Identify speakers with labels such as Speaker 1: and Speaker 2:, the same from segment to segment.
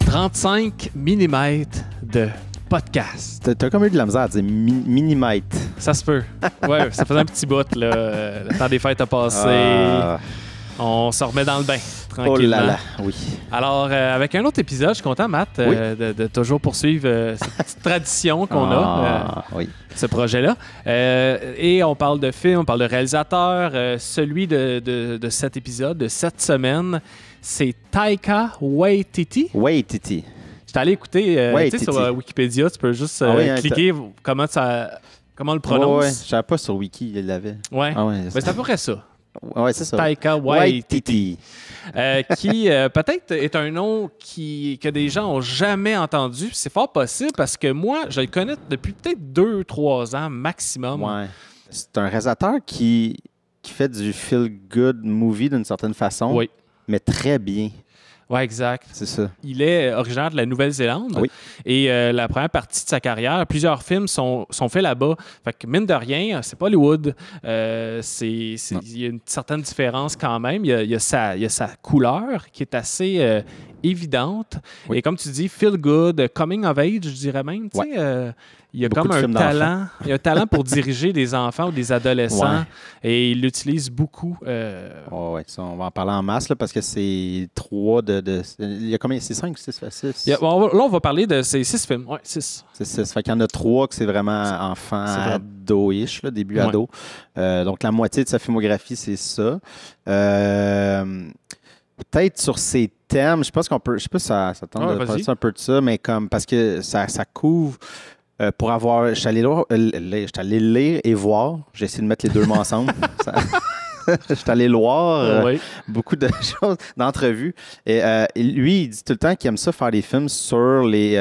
Speaker 1: 35 mm de podcast.
Speaker 2: T'as comme eu de la misère à dire minimètre.
Speaker 1: Ça se peut. Ouais, ça faisait un petit bout, là. Le temps des fêtes a passé. On se remet dans le bain, tranquillement.
Speaker 2: Oh là là, oui.
Speaker 1: Alors, avec un autre épisode, je suis content, Matt, de toujours poursuivre cette petite tradition qu'on a, ce projet-là. Et on parle de films, on parle de réalisateurs. Celui de cet épisode, de cette semaine, c'est Taika Waititi.
Speaker 2: Waititi.
Speaker 1: J'étais allé écouter sur Wikipédia, tu peux juste cliquer comment on le prononce.
Speaker 2: Ouais. Je savais pas sur Wiki, il l'avait.
Speaker 1: Ouais.
Speaker 2: Ah ouais,
Speaker 1: mais c'est à peu près ça.
Speaker 2: Ouais, c'est ça.
Speaker 1: Taika Waititi. Qui peut-être est un nom que des gens n'ont jamais entendu. C'est fort possible parce que moi, je le connais depuis peut-être 2-3 ans maximum.
Speaker 2: Ouais. C'est un réalisateur qui fait du feel-good movie d'une certaine façon,
Speaker 1: oui.
Speaker 2: Mais très bien.
Speaker 1: Oui, exact.
Speaker 2: C'est ça.
Speaker 1: Il est originaire de la Nouvelle-Zélande.
Speaker 2: Oui.
Speaker 1: Et la première partie de sa carrière, plusieurs films sont faits là-bas. Fait que mine de rien, c'est pas Hollywood. Il y a une certaine différence quand même. Il y a sa couleur qui est assez évidente. Oui. Et comme tu dis, feel good, coming of age, je dirais même. Tu sais, il y a comme un talent. Il y a un talent pour diriger des enfants ou des adolescents. Et il l'utilise beaucoup.
Speaker 2: Ça, on va en parler en masse là, parce que c'est 3 il y a combien? C'est 5 ou 6? 6?
Speaker 1: Là, on va parler de ces 6 films. Oui, 6.
Speaker 2: C'est 6. Fait qu'il y en a 3 que c'est vraiment enfant, ado-ish, là, début ado. Donc, la moitié de sa filmographie, c'est ça. Peut-être sur ses thèmes, je pense qu'on peut. Je sais pas si ça tente de parler un peu de ça, mais comme parce que ça couvre. Pour avoir. Je suis allé lire et voir. J'ai essayé de mettre les deux mots ensemble. Je suis allé voir beaucoup de choses, d'entrevues. Et lui, il dit tout le temps qu'il aime ça faire des films sur les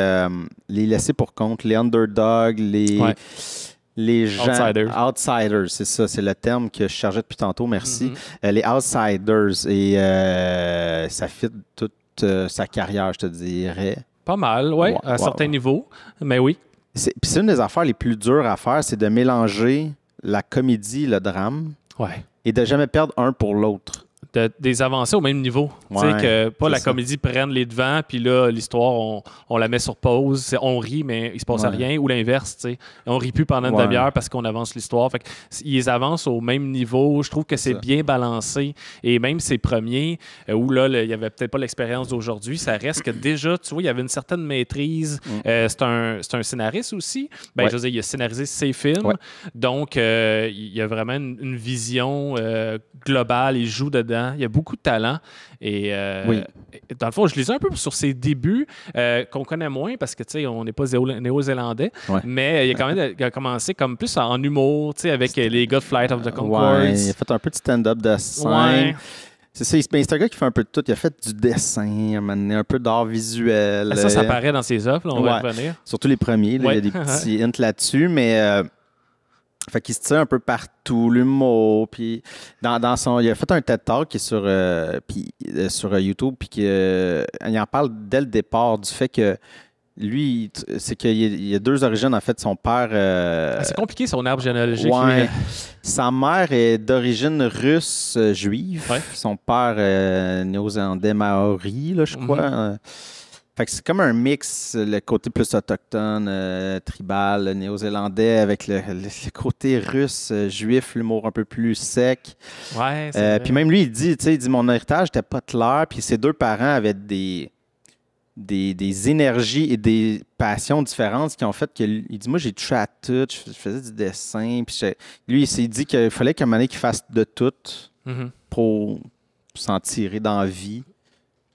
Speaker 2: laissés pour compte, les underdogs, les gens. Outsiders, c'est ça. C'est le terme que je chargeais depuis tantôt. Merci. Les outsiders. Et ça fit toute sa carrière, je te dirais.
Speaker 1: Pas mal, oui, à certains niveaux. Mais oui.
Speaker 2: Puis c'est une des affaires les plus dures à faire, c'est de mélanger la comédie et le drame et de jamais perdre un pour l'autre.
Speaker 1: Des avancées au même niveau. Tu sais, que pas la comédie prenne les devants, puis là, l'histoire, on la met sur pause. On rit, mais il se passe rien. Ou l'inverse, tu sais. On rit plus pendant une demi-heure parce qu'on avance l'histoire. Fait qu'ils avancent au même niveau. Je trouve que c'est bien balancé. Et même ces premiers, où là, il n'y avait peut-être pas l'expérience d'aujourd'hui, ça reste que déjà, tu vois, il y avait une certaine maîtrise. C'est un scénariste aussi. Je veux dire, il a scénarisé ses films. Donc, il y a vraiment une vision globale. Il joue dedans. Il y a beaucoup de talent. Et dans le fond, je lisais un peu sur ses débuts, qu'on connaît moins parce que, tu sais, on n'est pas néo-zélandais. Mais il a commencé comme plus en humour, tu sais, avec les gars de Flight of the Conchords.
Speaker 2: Il a fait un peu de stand-up de scène. C'est ça, c'est un gars qui fait un peu de tout. Il a fait du dessin, un peu d'art visuel.
Speaker 1: Ça paraît dans ses œuvres, on va y revenir.
Speaker 2: Surtout les premiers, là, il y a des petits hints là-dessus, mais... Fait qu'il se tire un peu partout, l'humour, puis il a fait un TED Talk qui est sur YouTube, puis il en parle dès le départ du fait que lui, c'est qu'il y a 2 origines, en fait. Son père...
Speaker 1: c'est compliqué, son arbre généalogique.
Speaker 2: Sa mère est d'origine russe juive. Son père néo-zélandais maori, là, je crois. Fait que c'est comme un mix, le côté plus autochtone, tribal, néo-zélandais, avec le côté russe, juif, l'humour un peu plus sec. Puis même lui, il dit mon héritage n'était pas clair, puis ses 2 parents avaient des énergies et des passions différentes qui ont fait que il dit moi j'ai touché à tout, je faisais du dessin, puis lui il s'est dit qu'il fallait qu'à un moment donné qu'il fasse de tout pour s'en tirer dans la vie.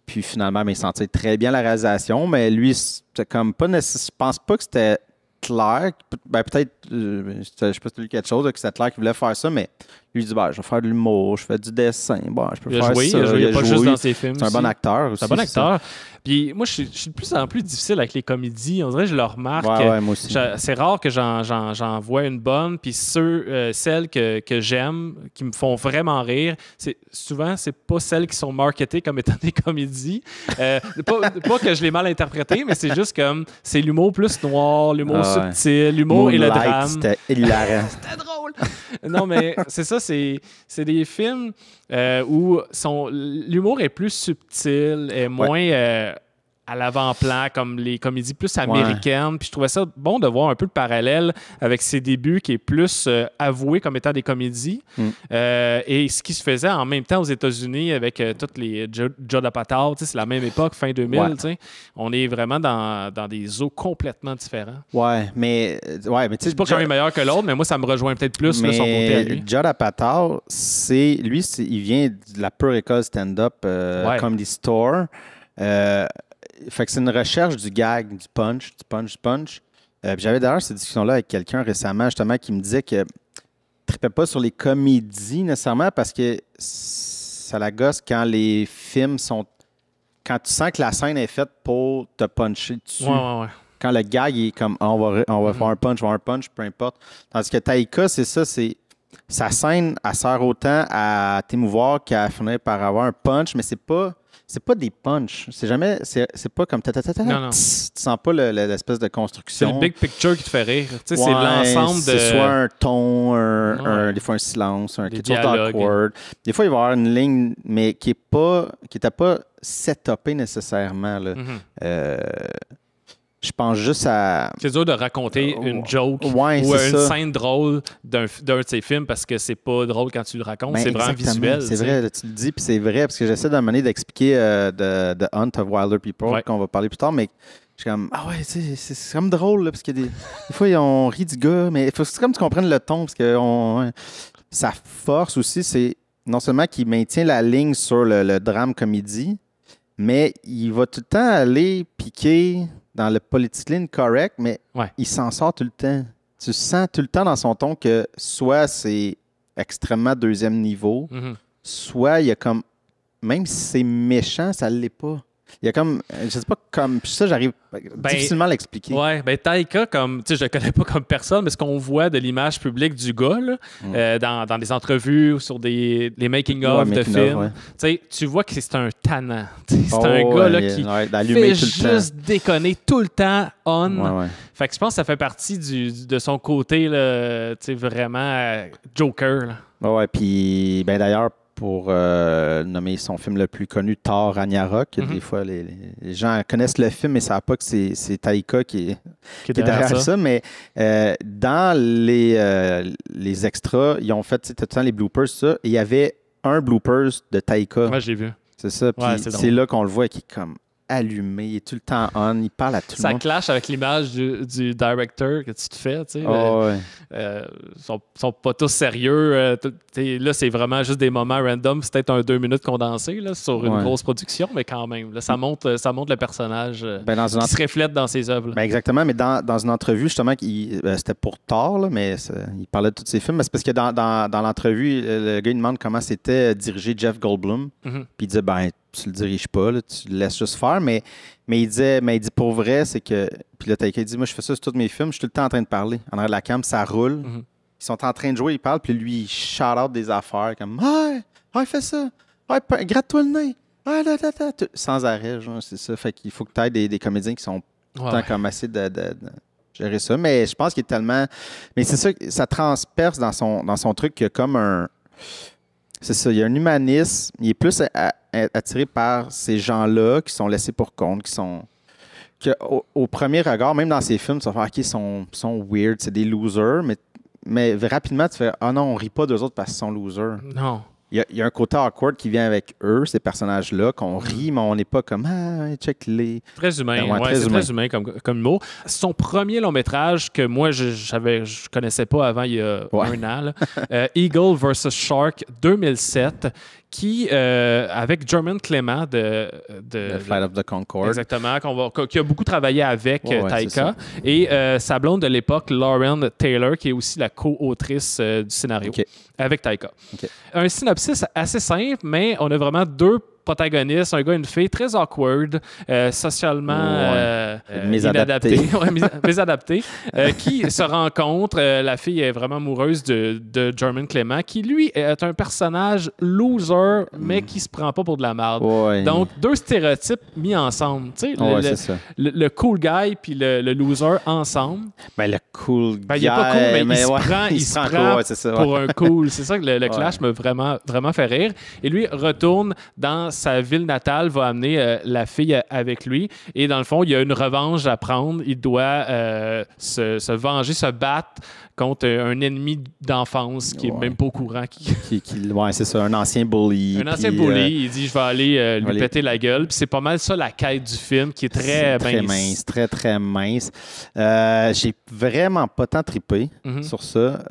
Speaker 2: Puis finalement, il sentait très bien la réalisation, mais lui, c'était comme pas nécessaire. Je pense pas que c'était clair. Peut-être, je sais pas si tu as lu quelque chose, que c'était clair qu'il voulait faire ça, mais lui, il dit je vais faire de l'humour, je fais du dessin, je peux faire ça.
Speaker 1: Il a pas juste dans ses films.
Speaker 2: C'est un bon acteur aussi.
Speaker 1: C'est un bon acteur. Puis moi, je suis de plus en plus difficile avec les comédies. On dirait que je le remarque.
Speaker 2: Moi aussi.
Speaker 1: C'est rare que j'en vois une bonne. Puis celles que j'aime, qui me font vraiment rire, souvent, c'est pas celles qui sont marketées comme étant des comédies. Pas que je l'ai mal interprété, mais c'est juste comme c'est l'humour plus noir, l'humour subtil, l'humour et le drame.
Speaker 2: C'était hilarant.
Speaker 1: C'était drôle. Non, mais c'est ça, c'est des films où l'humour est plus subtil et moins à l'avant-plan, comme les comédies plus américaines. Puis je trouvais ça bon de voir un peu le parallèle avec ses débuts qui est plus avoué comme étant des comédies. Et ce qui se faisait en même temps aux États-Unis avec toutes les Judd Apatow, c'est la même époque, fin 2000. On est vraiment dans des eaux complètement différents.
Speaker 2: Ouais, mais tu sais...
Speaker 1: C'est pas quand même meilleur que l'autre, mais moi, ça me rejoint peut-être plus son côté à lui.
Speaker 2: Judd Apatow, il vient de la pure école stand-up Comedy Store. Fait que c'est une recherche du gag, du punch. J'avais d'ailleurs cette discussion-là avec quelqu'un récemment, justement, qui me disait que ne trippait pas sur les comédies nécessairement parce que ça la gosse quand les films sont... Quand tu sens que la scène est faite pour te puncher dessus.
Speaker 1: Ouais.
Speaker 2: Quand le gag est comme on va faire un punch, peu importe. Tandis que Taika, c'est ça, sa scène, elle sert autant à t'émouvoir qu'à finir par avoir un punch, mais c'est pas des punchs. C'est pas comme
Speaker 1: non.
Speaker 2: Tu sens pas l'espèce de construction.
Speaker 1: C'est le big picture qui te fait rire. C'est l'ensemble de...
Speaker 2: C'est soit un ton, des fois un silence, quelque chose d'awkward. Des fois, il va y avoir une ligne, mais qui n'était pas setupée nécessairement. Là. Je pense juste à...
Speaker 1: C'est dur de raconter une joke ou une scène drôle d'un de ses films parce que c'est pas drôle quand tu le racontes. C'est vraiment visuel.
Speaker 2: C'est vrai, tu le dis, puis c'est vrai, parce que j'essaie d'un moment donné d'expliquer The Hunt of Wilder People, qu'on va parler plus tard, mais je suis comme, c'est comme drôle, là, parce que des fois, on rit du gars, mais il faut comme tu comprennes le ton, parce que sa force aussi, c'est non seulement qu'il maintient la ligne sur le drame-comédie, mais il va tout le temps aller piquer dans le politically correct, mais il s'en sort tout le temps. Tu sens tout le temps dans son ton que soit c'est extrêmement deuxième niveau, soit il y a comme... Même si c'est méchant, ça ne l'est pas. Il y a comme... Je sais pas, comme... Ça, j'arrive difficilement à l'expliquer.
Speaker 1: Ouais, Taika, comme... Tu sais, je le connais pas comme personne, mais ce qu'on voit de l'image publique du gars, là, dans des entrevues ou sur les making-of de films, tu vois que c'est un tannant. C'est un gars là, qui fait juste déconner tout le temps on. Fait que je pense que ça fait partie de son côté, là, vraiment Joker.
Speaker 2: Ouais, puis d'ailleurs, pour nommer son film le plus connu, Thor Ragnarok. Des fois, les gens connaissent le film, mais ne savent pas que c'est Taika qui est derrière ça. Mais dans les extras, ils ont fait tout le temps les bloopers, ça, et il y avait un bloopers de Taika.
Speaker 1: Moi, j'ai vu.
Speaker 2: C'est ça. Puis c'est là qu'on le voit qui est comme allumé, il est tout le temps on, il parle à tout le monde.
Speaker 1: Ça clash avec l'image du director que tu te fais, tu sais. Sont pas tous sérieux. Là, c'est vraiment juste des moments random. C'est peut-être un 2 minutes condensé là, sur une grosse production, mais quand même. Là, ça montre le personnage qui se reflète dans ses œuvres.
Speaker 2: Exactement, mais dans une entrevue, justement, c'était pour Thor, là, mais il parlait de tous ses films. Mais c'est parce que dans l'entrevue, le gars, il demande comment c'était diriger Jeff Goldblum. Puis il disait, tu le diriges pas, là, tu le laisses juste faire, mais il dit pour vrai, c'est que... Puis là, Taika dit, moi, je fais ça sur tous mes films, je suis tout le temps en train de parler. En arrière de la cam, ça roule. Ils sont en train de jouer, ils parlent, puis lui, il shout-out des affaires, comme « Hey, fais ça! Hey, gratte-toi le nez! Hey, sans arrêt, genre, c'est ça. Fait qu'il faut que tu aies des comédiens qui sont tout le temps comme assez de gérer ça. Mais je pense qu'il est tellement... Mais c'est ça, ça transperce dans son truc qu'il y a comme un... C'est ça, il y a un humanisme. Il est plus attiré par ces gens-là qui sont laissés pour compte, qui sont... Au premier regard, même dans ces films, tu vas faire « OK, ils sont weird, c'est des losers », mais rapidement, tu fais « Ah non, on rit pas d'eux autres parce qu'ils sont losers. »
Speaker 1: Non.
Speaker 2: Il y a un côté awkward qui vient avec eux, ces personnages-là, qu'on rit, mais on n'est pas comme « Ah, check-les. »
Speaker 1: Très humain. Très humain comme mot. Son premier long-métrage que moi, je connaissais pas avant il y a un an, là, Eagle vs. Shark 2007, qui, avec Jermaine Clément de
Speaker 2: Flight of the Conchords.
Speaker 1: Exactement, qui a beaucoup travaillé avec Taika. Et sa blonde de l'époque, Lauren Taylor, qui est aussi la co-autrice du scénario avec Taika. Un synopsis assez simple, mais on a vraiment 2 protagonistes, un gars et une fille, très awkward, socialement inadaptés, mésadaptés, qui se rencontrent. La fille est vraiment amoureuse de Jermaine Clément, qui, lui, est un personnage loser, mais qui se prend pas pour de la merde. Donc, 2 stéréotypes mis ensemble. Tu sais, le cool guy puis le loser ensemble.
Speaker 2: Le cool guy...
Speaker 1: il est pas cool, mais il se prend pour un cool. C'est ça que le clash m'a vraiment, vraiment fait rire. Et lui retourne dans sa ville natale, va amener la fille avec lui. Et dans le fond, il y a une revanche à prendre. Il doit se venger, se battre contre un ennemi d'enfance qui est même pas au courant.
Speaker 2: C'est ça, un ancien bully.
Speaker 1: Un ancien bully. Il dit, je vais aller lui péter la gueule. Puis c'est pas mal ça la quête du film, qui est très mince.
Speaker 2: Très, très mince. J'ai vraiment pas tant trippé sur ça.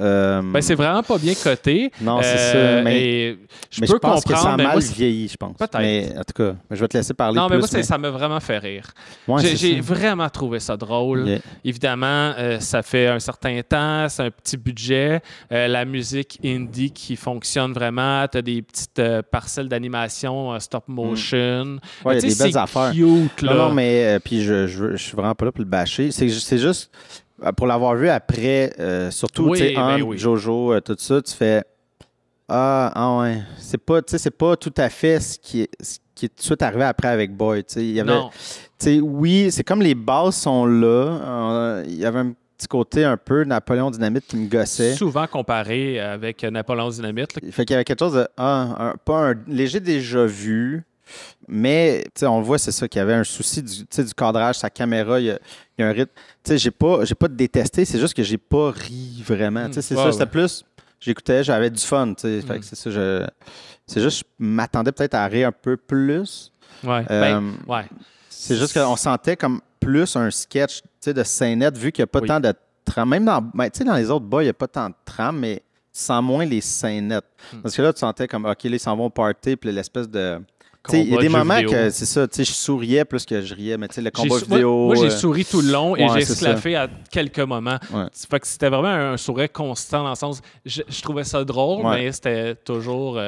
Speaker 1: C'est vraiment pas bien coté.
Speaker 2: Non, c'est ça. Mais je pense que ça a mal vieilli, je pense.
Speaker 1: Peut-être.
Speaker 2: Mais en tout cas, je vais te laisser parler
Speaker 1: plus.
Speaker 2: Mais
Speaker 1: moi, ça m'a vraiment fait rire.
Speaker 2: Ouais,
Speaker 1: j'ai vraiment trouvé ça drôle. Yeah. Évidemment, ça fait un certain temps, c'est un petit budget. La musique indie qui fonctionne vraiment. Tu as des petites parcelles d'animation stop motion.
Speaker 2: Ouais, il y a des belles affaires.
Speaker 1: Cute, là.
Speaker 2: Non, mais puis je suis vraiment pas là pour le bâcher. C'est juste, pour l'avoir vu après, surtout Jojo, tout ça, tu fais ouais. C'est pas tout à fait ce qui est tout de suite arrivé après avec Boy. Oui, c'est comme les bases sont là. Il y avait un petit côté un peu Napoléon Dynamite qui me gossait.
Speaker 1: Souvent comparé avec Napoléon Dynamite.
Speaker 2: Fait qu'il y avait quelque chose de pas un léger déjà vu, mais on voit, c'est ça, qu'il y avait un souci du cadrage, sa caméra, il y a un rythme. J'ai pas détesté, c'est juste que j'ai pas ri vraiment. C'était plus, j'écoutais, j'avais du fun. Fait que c'est ça, c'est juste, je m'attendais peut-être à rire un peu plus.
Speaker 1: Ouais.
Speaker 2: C'est juste qu'on sentait comme plus un sketch de scénette, vu qu'il n'y a pas tant de trame. Même dans les autres bas, il n'y a pas tant de trame, mais tu sens moins les scénettes. Parce que là, tu sentais comme, OK, là, ils s'en vont au party, puis l'espèce de... Il y a des moments vidéo. Que c'est ça, je souriais plus que je riais, mais le combat vidéo...
Speaker 1: Moi, j'ai souri tout le long et j'ai esclaffé à quelques moments.
Speaker 2: Ouais.
Speaker 1: Fait que c'était vraiment un sourire constant dans le sens... Je trouvais ça drôle, mais c'était toujours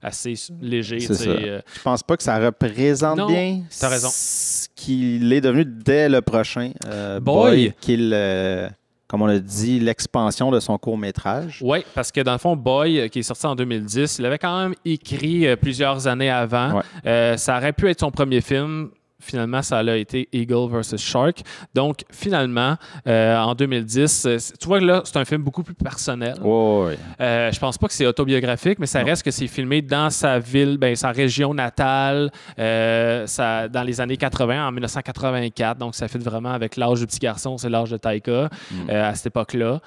Speaker 1: assez léger.
Speaker 2: Je pense pas que ça représente bien
Speaker 1: t'as raison.
Speaker 2: Ce qu'il est devenu dès le prochain. Boy, comme on l'a dit, l'expansion de son court-métrage.
Speaker 1: Oui, parce que dans le fond, Boy, qui est sorti en 2010, il avait quand même écrit plusieurs années avant. Ouais. Ça aurait pu être son premier film. Finalement, ça a été Eagle vs. Shark. Donc, finalement, en 2010, tu vois que là, c'est un film beaucoup plus personnel.
Speaker 2: Ouais.
Speaker 1: Je pense pas que c'est autobiographique, mais ça reste que c'est filmé dans sa ville, sa région natale, dans les années 80, en 1984. Donc, ça fait vraiment avec l'âge du petit garçon, c'est l'âge de Taika à cette époque-là,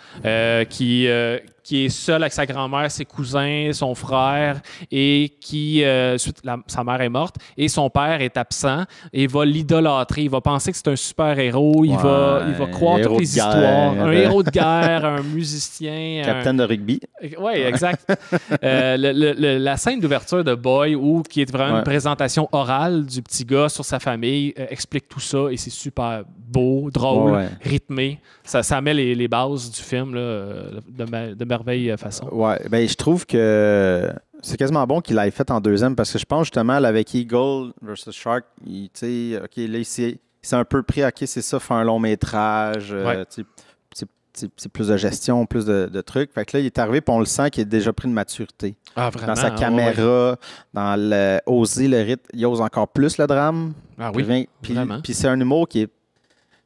Speaker 1: qui est seul avec sa grand-mère, ses cousins, son frère, et sa mère est morte, et son père est absent, et va l'idolâtrer. Il va penser que c'est un super-héros, il va croire toutes les histoires. Un héros de guerre, un musicien.
Speaker 2: Capitaine de rugby.
Speaker 1: Oui, exact. La scène d'ouverture de Boy, qui est vraiment une présentation orale du petit gars sur sa famille, explique tout ça, et c'est super beau, drôle, rythmé. Ça met les bases du film là, de merveille façon. Ouais,
Speaker 2: je trouve que c'est quasiment bon qu'il l'ait fait en deuxième parce que je pense justement avec Eagle vs. Shark, là, c'est un peu pris, OK, c'est ça, faire un long métrage, c'est plus de gestion, plus de trucs. Fait que là, il est arrivé et on le sent qu'il a déjà pris une maturité.
Speaker 1: Ah, vraiment?
Speaker 2: Dans sa caméra, dans oser le rythme, il ose encore plus le drame.
Speaker 1: Ah oui, vraiment.
Speaker 2: Puis c'est un humour qui est,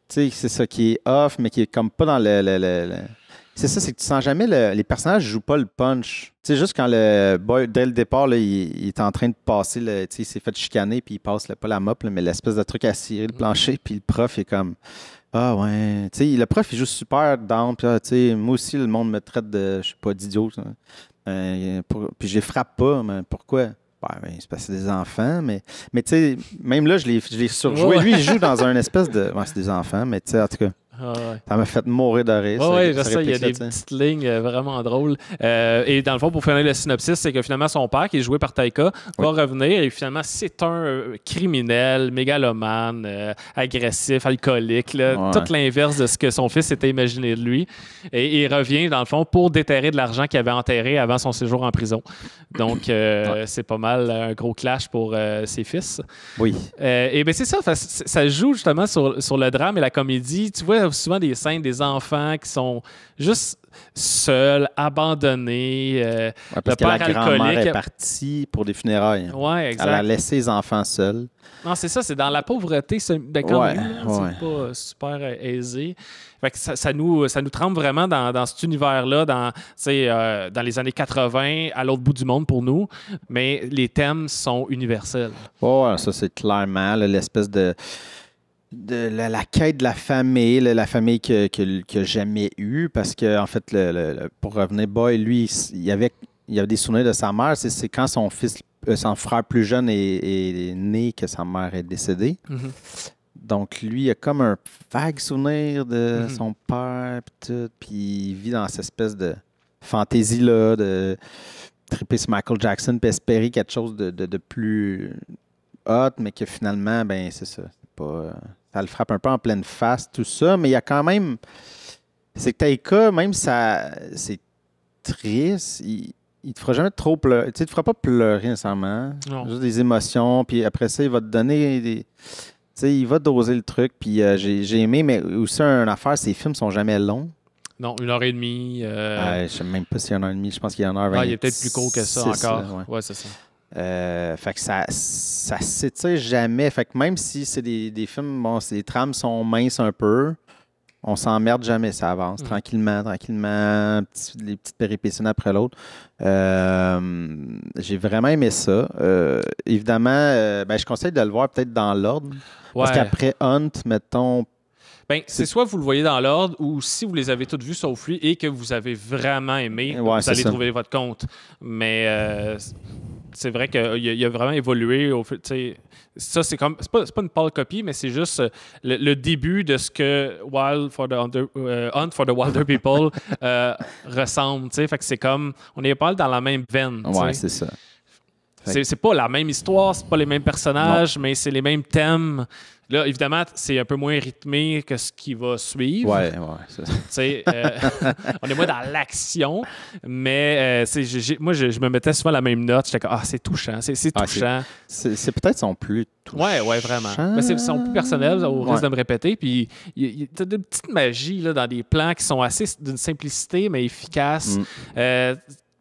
Speaker 2: c'est ça, qui est off, mais qui est comme pas dans le... C'est ça, c'est que tu sens jamais les personnages jouent pas le punch. Tu sais, juste quand le boy, dès le départ, là, il est en train de passer, il s'est fait chicaner, puis il passe pas la mop, là, mais l'espèce de truc à cirer le plancher, puis le prof est comme ah ouais. Tu sais, le prof il joue super down, puis tu sais, moi aussi, le monde me traite de, je sais pas, d'idiot. Puis je les frappe pas, mais pourquoi? C'est parce que c'est des enfants, mais tu sais, même là, je l'ai surjoué. Lui, il joue dans un espèce de. C'est des enfants, mais tu sais, en tout cas. Ça m'a fait mourir de rire.
Speaker 1: Oui, je sais, il y a des petites lignes vraiment drôles. Et dans le fond, pour finir le synopsis, c'est que finalement, son père, qui est joué par Taika, va revenir et finalement, c'est un criminel, mégalomane, agressif, alcoolique, là, tout l'inverse de ce que son fils s'était imaginé de lui. Et il revient, dans le fond, pour déterrer de l'argent qu'il avait enterré avant son séjour en prison. Donc, c'est pas mal un gros clash pour ses fils.
Speaker 2: Oui.
Speaker 1: Et bien, c'est ça, ça joue justement sur le drame et la comédie. Tu vois, as souvent des scènes des enfants qui sont juste seuls, abandonnés.
Speaker 2: Parce que la grand-mère est partie pour des funérailles.
Speaker 1: Oui, exact.
Speaker 2: Elle a laissé les enfants seuls.
Speaker 1: Non, c'est ça, c'est dans la pauvreté de quand même. C'est pas super aisé. Fait que ça nous trempe vraiment dans cet univers-là, dans les années 80, à l'autre bout du monde pour nous. Mais les thèmes sont universels.
Speaker 2: Ça, c'est clairement l'espèce de la quête de la famille qu'il n'a jamais eue. Parce que, en fait, pour revenir, Boy, lui, il y avait des souvenirs de sa mère. C'est quand son frère plus jeune est né que sa mère est décédée.
Speaker 1: Mm-hmm.
Speaker 2: Donc, lui, il a comme un vague souvenir de son père, puis il vit dans cette espèce de fantaisie-là, de triper sur Michael Jackson, puis espérer quelque chose de plus hot, mais que finalement, ben c'est ça. Ça le frappe un peu en pleine face, tout ça, mais il y a quand même... C'est que Taika, même ça, c'est triste, il te fera jamais trop pleurer. Tu sais, il te fera pas pleurer nécessairement.
Speaker 1: Non.
Speaker 2: Juste des émotions, puis après ça, il va te donner des... Tu sais, il va doser le truc, puis j'ai aimé, mais aussi une affaire, ces films sont jamais longs.
Speaker 1: Non, 1h30.
Speaker 2: Je ne sais même pas s'il y a 1h30, je pense qu'il y a 1h20.
Speaker 1: Il est peut-être plus court que ça encore. Oui, c'est ça.
Speaker 2: Fait que ça s'étire jamais. Fait que même si c'est des films, bon, les trames sont minces un peu, on s'emmerde jamais, ça avance tranquillement, les petites péripéties une après l'autre. J'ai vraiment aimé ça. Évidemment, je conseille de le voir peut-être dans l'ordre. Parce qu'après Hunt, mettons...
Speaker 1: c'est soit vous le voyez dans l'ordre ou si vous les avez toutes vues sauf lui et que vous avez vraiment aimé, vous allez trouver votre compte. Mais c'est vrai qu'il a vraiment évolué. Ça, c'est pas une pâle copie, mais c'est juste le début de ce que Hunt for the Wilder People ressemble. Fait que c'est comme, on est pas dans la même veine.
Speaker 2: Ouais, c'est ça.
Speaker 1: C'est pas la même histoire, c'est pas les mêmes personnages, mais c'est les mêmes thèmes. Là, évidemment, c'est un peu moins rythmé que ce qui va suivre. On est moins dans l'action, mais moi, je me mettais souvent la même note. J'étais comme, c'est touchant, c'est touchant.
Speaker 2: C'est peut-être son plus touchant.
Speaker 1: Oui, vraiment. Mais c'est son plus personnel, au risque de me répéter. Puis, il y a de petites magies là, dans des plans qui sont assez d'une simplicité, mais efficaces.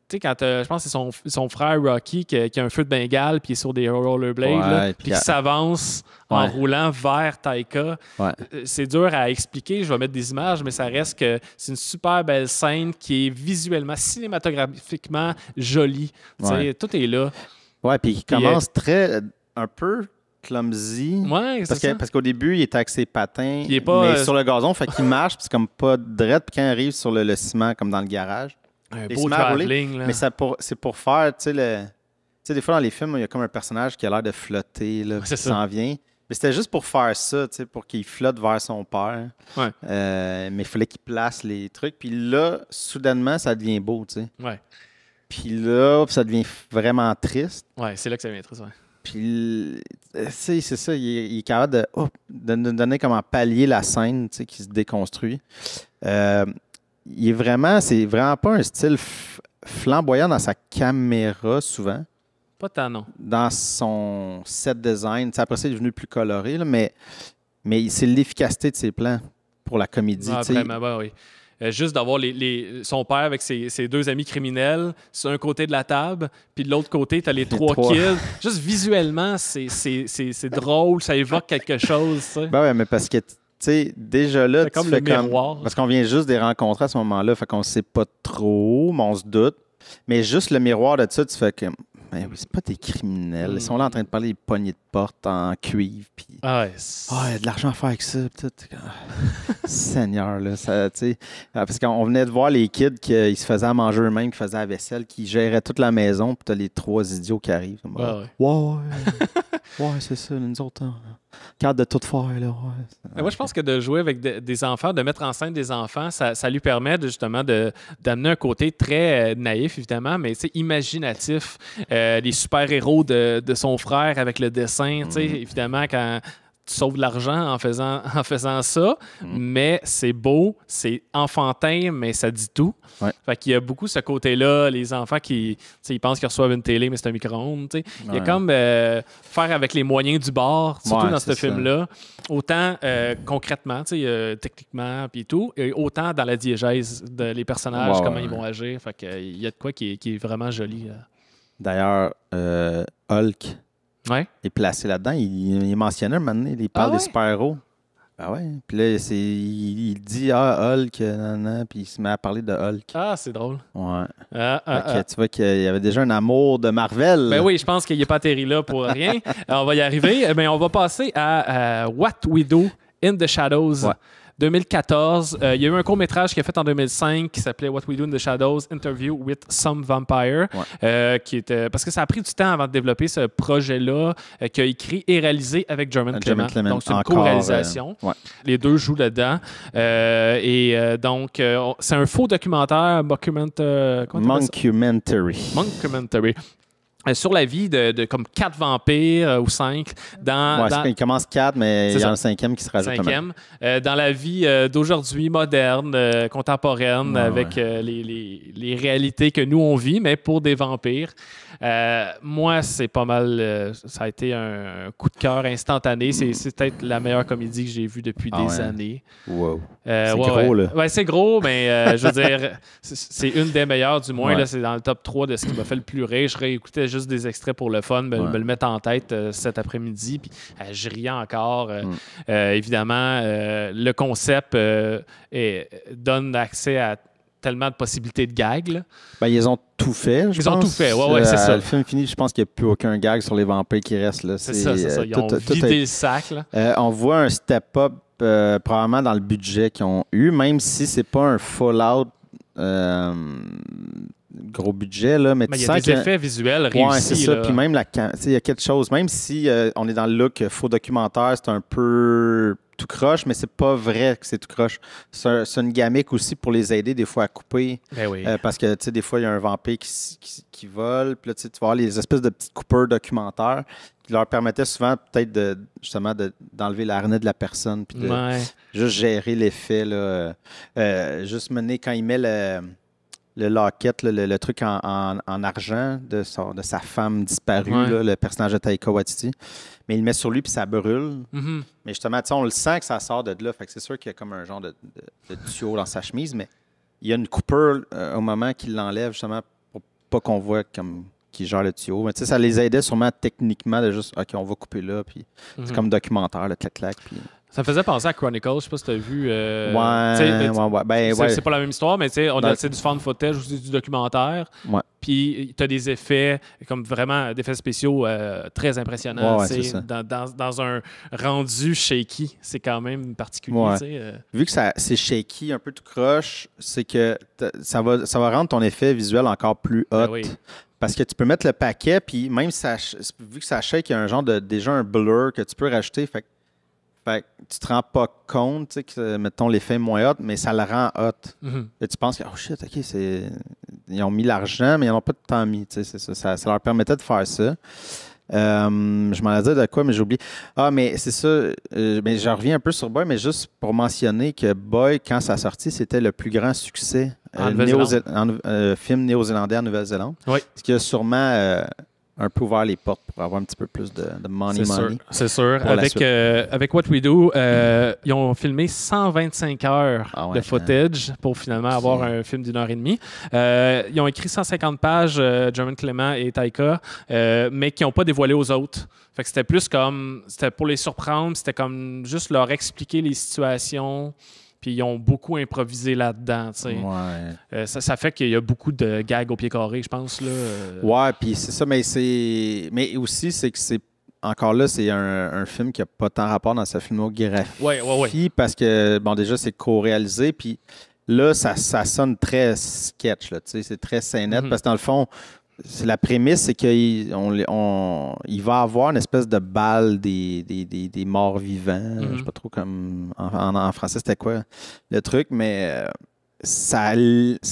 Speaker 1: Tu sais, quand je pense que c'est son frère Rocky qui a un feu de Bengale puis il est sur des rollerblades puis qui s'avance en roulant vers Taika. C'est dur à expliquer, je vais mettre des images, mais ça reste que c'est une super belle scène qui est visuellement, cinématographiquement jolie. Tout est là.
Speaker 2: Ouais, puis il commence un peu clumsy. Parce qu'au début, il était avec ses patins, mais sur le gazon, fait qu'il marche, puis c'est comme pas drette, puis quand il arrive sur le ciment, comme dans le garage,
Speaker 1: un beau travelling, là.
Speaker 2: Mais c'est pour faire, tu sais, des fois dans les films, il y a comme un personnage qui a l'air de flotter, là, qui s'en vient. Mais c'était juste pour faire ça, tu sais, pour qu'il flotte vers son père. Mais il fallait qu'il place les trucs. Puis là, soudainement, ça devient beau, tu sais. Puis là, ça devient vraiment triste.
Speaker 1: C'est là que ça devient triste,
Speaker 2: Puis, c'est ça, il est capable de donner comment pallier la scène, tu sais, qui se déconstruit. C'est vraiment pas un style flamboyant dans sa caméra, souvent.
Speaker 1: Pas tant, non.
Speaker 2: Dans son set design. T'sais, après ça, il est devenu plus coloré, là, mais c'est l'efficacité de ses plans pour la comédie.
Speaker 1: Vraiment, oui. Juste d'avoir son père avec ses deux amis criminels sur un côté de la table, puis de l'autre côté, tu as les trois kids. Juste visuellement, c'est drôle, ça évoque quelque chose.
Speaker 2: Mais parce que... Tu sais, déjà là,
Speaker 1: tu fais comme...
Speaker 2: Parce qu'on vient juste de les rencontrer à ce moment-là, fait qu'on sait pas trop, mais on se doute. Mais juste le miroir de ça, tu fais comme... Mais oui, c'est pas des criminels. Ils sont là en train de parler des poignées de porte en cuivre. Puis... il y a de l'argent à faire avec ça. Seigneur, là. Ça, parce qu'on venait de voir les kids qui se faisaient à manger eux-mêmes, qui faisaient la vaisselle, qui géraient toute la maison, puis t'as les trois idiots qui arrivent. Ouais, c'est ça, nous autres. Cadre de tout faire, là.
Speaker 1: Moi, je pense que de jouer avec des enfants, de mettre en scène des enfants, ça lui permet justement d'amener un côté très naïf, évidemment, mais imaginatif. Les super-héros de son frère avec le dessin, évidemment, quand tu sauves de l'argent en faisant ça, mais c'est beau, c'est enfantin, mais ça dit tout.
Speaker 2: Ouais.
Speaker 1: Fait qu'il y a beaucoup ce côté-là, les enfants qui ils pensent qu'ils reçoivent une télé, mais c'est un micro-ondes. Il y a comme faire avec les moyens du bord, surtout dans ce film-là, autant concrètement, techniquement, puis tout, et autant dans la diégèse les personnages, comment ils vont agir. Fait qu'il y a de quoi qui est vraiment joli.
Speaker 2: D'ailleurs, Hulk est placé là-dedans. Il mentionnait un moment donné, il parle des super-héros. Ah ouais. Puis là, il dit Hulk, puis il se met à parler de Hulk.
Speaker 1: Ah, c'est drôle.
Speaker 2: Ouais. Tu vois qu'il y avait déjà un amour de Marvel.
Speaker 1: Ben oui, je pense qu'il n'est pas atterri là pour rien. On va y arriver. On va passer à What We Do in the Shadows. 2014. Il y a eu un court-métrage qui a fait en 2005 qui s'appelait What We Do in the Shadows, Interview with Some Vampire, qui était, parce que ça a pris du temps avant de développer ce projet-là, qui a écrit et réalisé avec German Clement. Donc, c'est une co-réalisation. Les deux jouent là-dedans. Donc, c'est un faux documentaire, Mockumentary. Sur la vie de comme 4 vampires ou 5.
Speaker 2: Il commence 4, mais il y a un 5e qui se rajoute.
Speaker 1: Dans la vie d'aujourd'hui, moderne, contemporaine, avec les réalités que nous, on vit, mais pour des vampires. Moi, c'est pas mal... ça a été un coup de cœur instantané. C'est peut-être la meilleure comédie que j'ai vue depuis des années.
Speaker 2: Wow. C'est gros, là.
Speaker 1: Ouais, c'est gros, mais je veux dire, c'est une des meilleures, du moins. Là, c'est dans le top 3 de ce qui m'a fait le plus rire. Je réécoutais juste des extraits pour le fun, me le mettre en tête cet après-midi, puis je riais encore. Évidemment, le concept donne accès à tellement de possibilités de gags.
Speaker 2: Ils ont tout fait, je pense.
Speaker 1: Ils ont tout fait, c'est ça.
Speaker 2: Le film fini, je pense qu'il n'y a plus aucun gag sur les vampires qui restent. Là.
Speaker 1: C'est ça. Ils ont vidé le sac.
Speaker 2: On voit un step-up probablement dans le budget qu'ils ont eu, même si c'est pas un Fallout gros budget, là, mais
Speaker 1: il y a des effets visuels réussis.
Speaker 2: Oui, c'est ça. Puis même, il y a quelque chose, même si on est dans le look faux documentaire, c'est un peu tout croche, mais c'est pas vrai que c'est tout croche. C'est une gimmick aussi pour les aider des fois à couper. Parce que des fois, il y a un vampire qui vole, puis là, tu vas voir les espèces de petites coupeurs documentaires qui leur permettaient souvent peut-être justement d'enlever l'arnais de la personne, puis de juste gérer l'effet. Juste mener quand il met le locket, le truc en argent de sa femme disparue, le personnage de Taika Waititi. Mais il le met sur lui puis ça brûle. Mais justement, on le sent que ça sort de là. Fait que c'est sûr qu'il y a comme un genre de tuyau dans sa chemise, mais il y a une coupeur au moment qu'il l'enlève, justement, pour pas qu'on voit comme qu'il gère le tuyau. Mais ça les aidait sûrement techniquement de juste, OK, on va couper là, puis c'est comme documentaire, le clac-clac, puis...
Speaker 1: Ça me faisait penser à Chronicles, je sais pas si tu as vu. C'est pas la même histoire, mais c'est du fan footage ou du documentaire. Puis tu as des effets, comme vraiment des effets spéciaux très impressionnants. Dans un rendu shaky, c'est quand même particulier.
Speaker 2: Vu que c'est shaky, un peu tout croche, c'est que ça va rendre ton effet visuel encore plus hot. Parce que tu peux mettre le paquet, puis même vu que ça shake, il y a un genre déjà un blur que tu peux rajouter. Fait que tu te rends pas compte que, mettons, l'effet est moins hot, mais ça le rend hot. Et tu penses que, oh shit, OK, ils ont mis l'argent, mais ils n'en ont pas de temps mis. Ça leur permettait de faire ça. Je m'en ai dit de quoi, mais j'ai oublié. Ah, mais c'est ça. Mais je reviens un peu sur Boy, mais juste pour mentionner que Boy, quand ça a sorti, c'était le plus grand succès film néo-zélandais en Nouvelle-Zélande. Ce qui a sûrement... un peu ouvert les portes pour avoir un petit peu plus de money.
Speaker 1: C'est sûr. Avec What We Do, ils ont filmé 125 heures de footage pour finalement avoir un film d'1h30. Ils ont écrit 150 pages, German Clement et Taika, mais qui n'ont pas dévoilé aux autres. Fait que c'était plus comme... C'était pour les surprendre, c'était comme juste leur expliquer les situations... Puis ils ont beaucoup improvisé là-dedans. Ça fait qu'il y a beaucoup de gags au pied carré, je pense.
Speaker 2: Ouais, puis c'est ça, mais aussi, c'est que c'est. Encore là, c'est un film qui n'a pas tant rapport dans sa filmographie. Parce que, bon, déjà, c'est co-réalisé. Puis là, ça sonne très sketch. C'est très scénette. Parce que dans le fond, la prémisse, c'est qu'il va avoir une espèce de bal des morts vivants. Je ne sais pas trop comme... En français, c'était quoi le truc, mais ça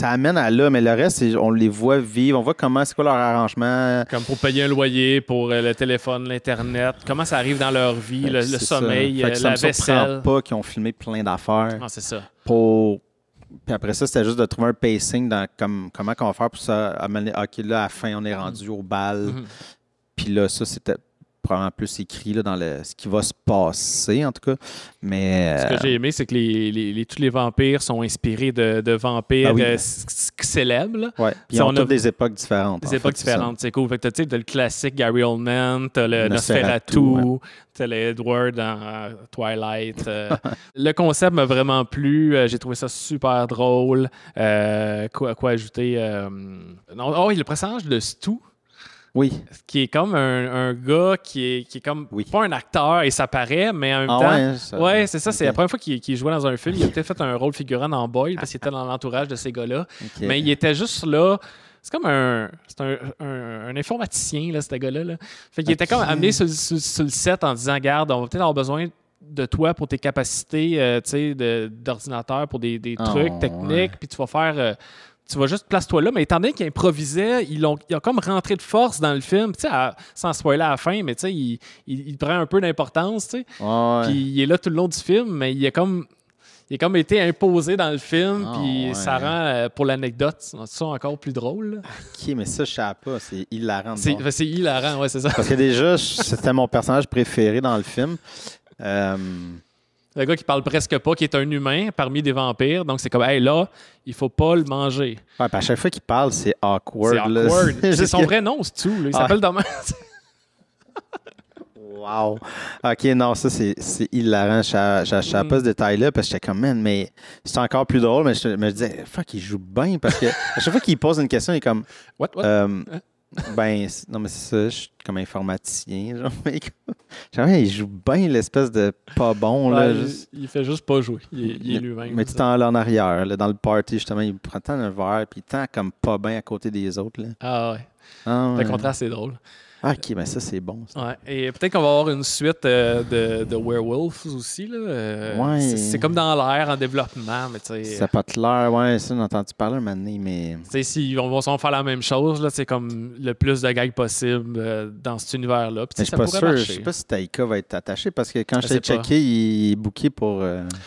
Speaker 2: amène à là, mais le reste, on les voit vivre, on voit c'est quoi leur arrangement.
Speaker 1: Comme pour payer un loyer, pour le téléphone, l'Internet, comment ça arrive dans leur vie, le sommeil, la vaisselle.
Speaker 2: Ça me pas qu'ils ont filmé plein d'affaires.
Speaker 1: Ah, c'est ça.
Speaker 2: Puis après ça, c'était juste de trouver un pacing dans comment on va faire pour ça, amener, OK, là, à la fin, on est rendu au bal. Puis là, ça, c'était probablement plus écrit là, dans ce qui va se passer, en tout cas. Mais,
Speaker 1: ce que j'ai aimé, c'est que tous les vampires sont inspirés de vampires célèbres.
Speaker 2: Oui, ils ont toutes des époques différentes.
Speaker 1: Des époques différentes, c'est cool. Fait que tu sais, t'as le classique Gary Oldman, t'as le Nosferatu, t'as le Edward dans Twilight. Le concept m'a vraiment plu. J'ai trouvé ça super drôle. Quoi ajouter? Le personnage de Stu.
Speaker 2: Oui.
Speaker 1: Qui est comme un gars qui est comme pas un acteur et ça paraît, mais en même temps. Ouais, c'est ça. C'est la première fois qu'il jouait dans un film. Il a peut-être fait un rôle figurant dans Boyle parce qu'il était dans l'entourage de ces gars-là. Mais il était juste là. C'est comme un informaticien, là, ce gars-là. Là. Fait qu'il était comme amené sur le set en disant, regarde, on va peut-être avoir besoin de toi pour tes capacités d'ordinateur, pour des trucs techniques, puis tu vas faire. Tu vas juste place-toi là, mais étant donné qu'il improvisait, ils ont comme rentré de force dans le film, sans spoiler à la fin, mais il prend un peu d'importance, puis il est là tout le long du film, mais il a comme été imposé dans le film, puis ça rend, pour l'anecdote, ça encore plus drôle. Là.
Speaker 2: OK, mais ça, je sais pas, c'est hilarant.
Speaker 1: C'est hilarant, ouais, c'est ça.
Speaker 2: Parce que déjà, c'était mon personnage préféré dans le film.
Speaker 1: Le gars qui parle presque pas, qui est un humain parmi des vampires. Donc, c'est comme, hey, là, il faut pas le manger.
Speaker 2: Ouais, à chaque fois qu'il parle, c'est awkward.
Speaker 1: C'est awkward. C'est son vrai nom, c'est tout. Il s'appelle demain.
Speaker 2: Wow. OK, non, ça, c'est hilarant. Je savais pas ce détail-là parce que j'étais comme, man, mais c'est encore plus drôle. Mais je me disais, fuck, il joue bien parce que à chaque fois qu'il pose une question, il est comme,
Speaker 1: What?
Speaker 2: Non, mais c'est ça, je suis comme informaticien. Genre, il joue bien l'espèce de pas bon. Là,
Speaker 1: il fait juste pas jouer. Il est lui-même.
Speaker 2: Mais tu t'en là en arrière, là, dans le party, justement, il prend tant un verre, puis il tend comme pas bien à côté des autres. Là.
Speaker 1: Ah ouais. Le contraire, c'est drôle.
Speaker 2: Ah, OK, ben ça, c'est bon. Ça.
Speaker 1: Ouais. Et peut-être qu'on va avoir une suite de Werewolves aussi. Là. C'est comme dans l'air, en développement. Mais
Speaker 2: ça n'a pas de l'air, ouais, ça, on a entendu parler un moment donné, mais...
Speaker 1: Si on va faire la même chose, là, c'est comme le plus de gags possible dans cet univers-là. Puis, ça pourrait marcher. Je
Speaker 2: sais pas si Taika va être attaché, parce que quand je t'ai checké, il est booké pour...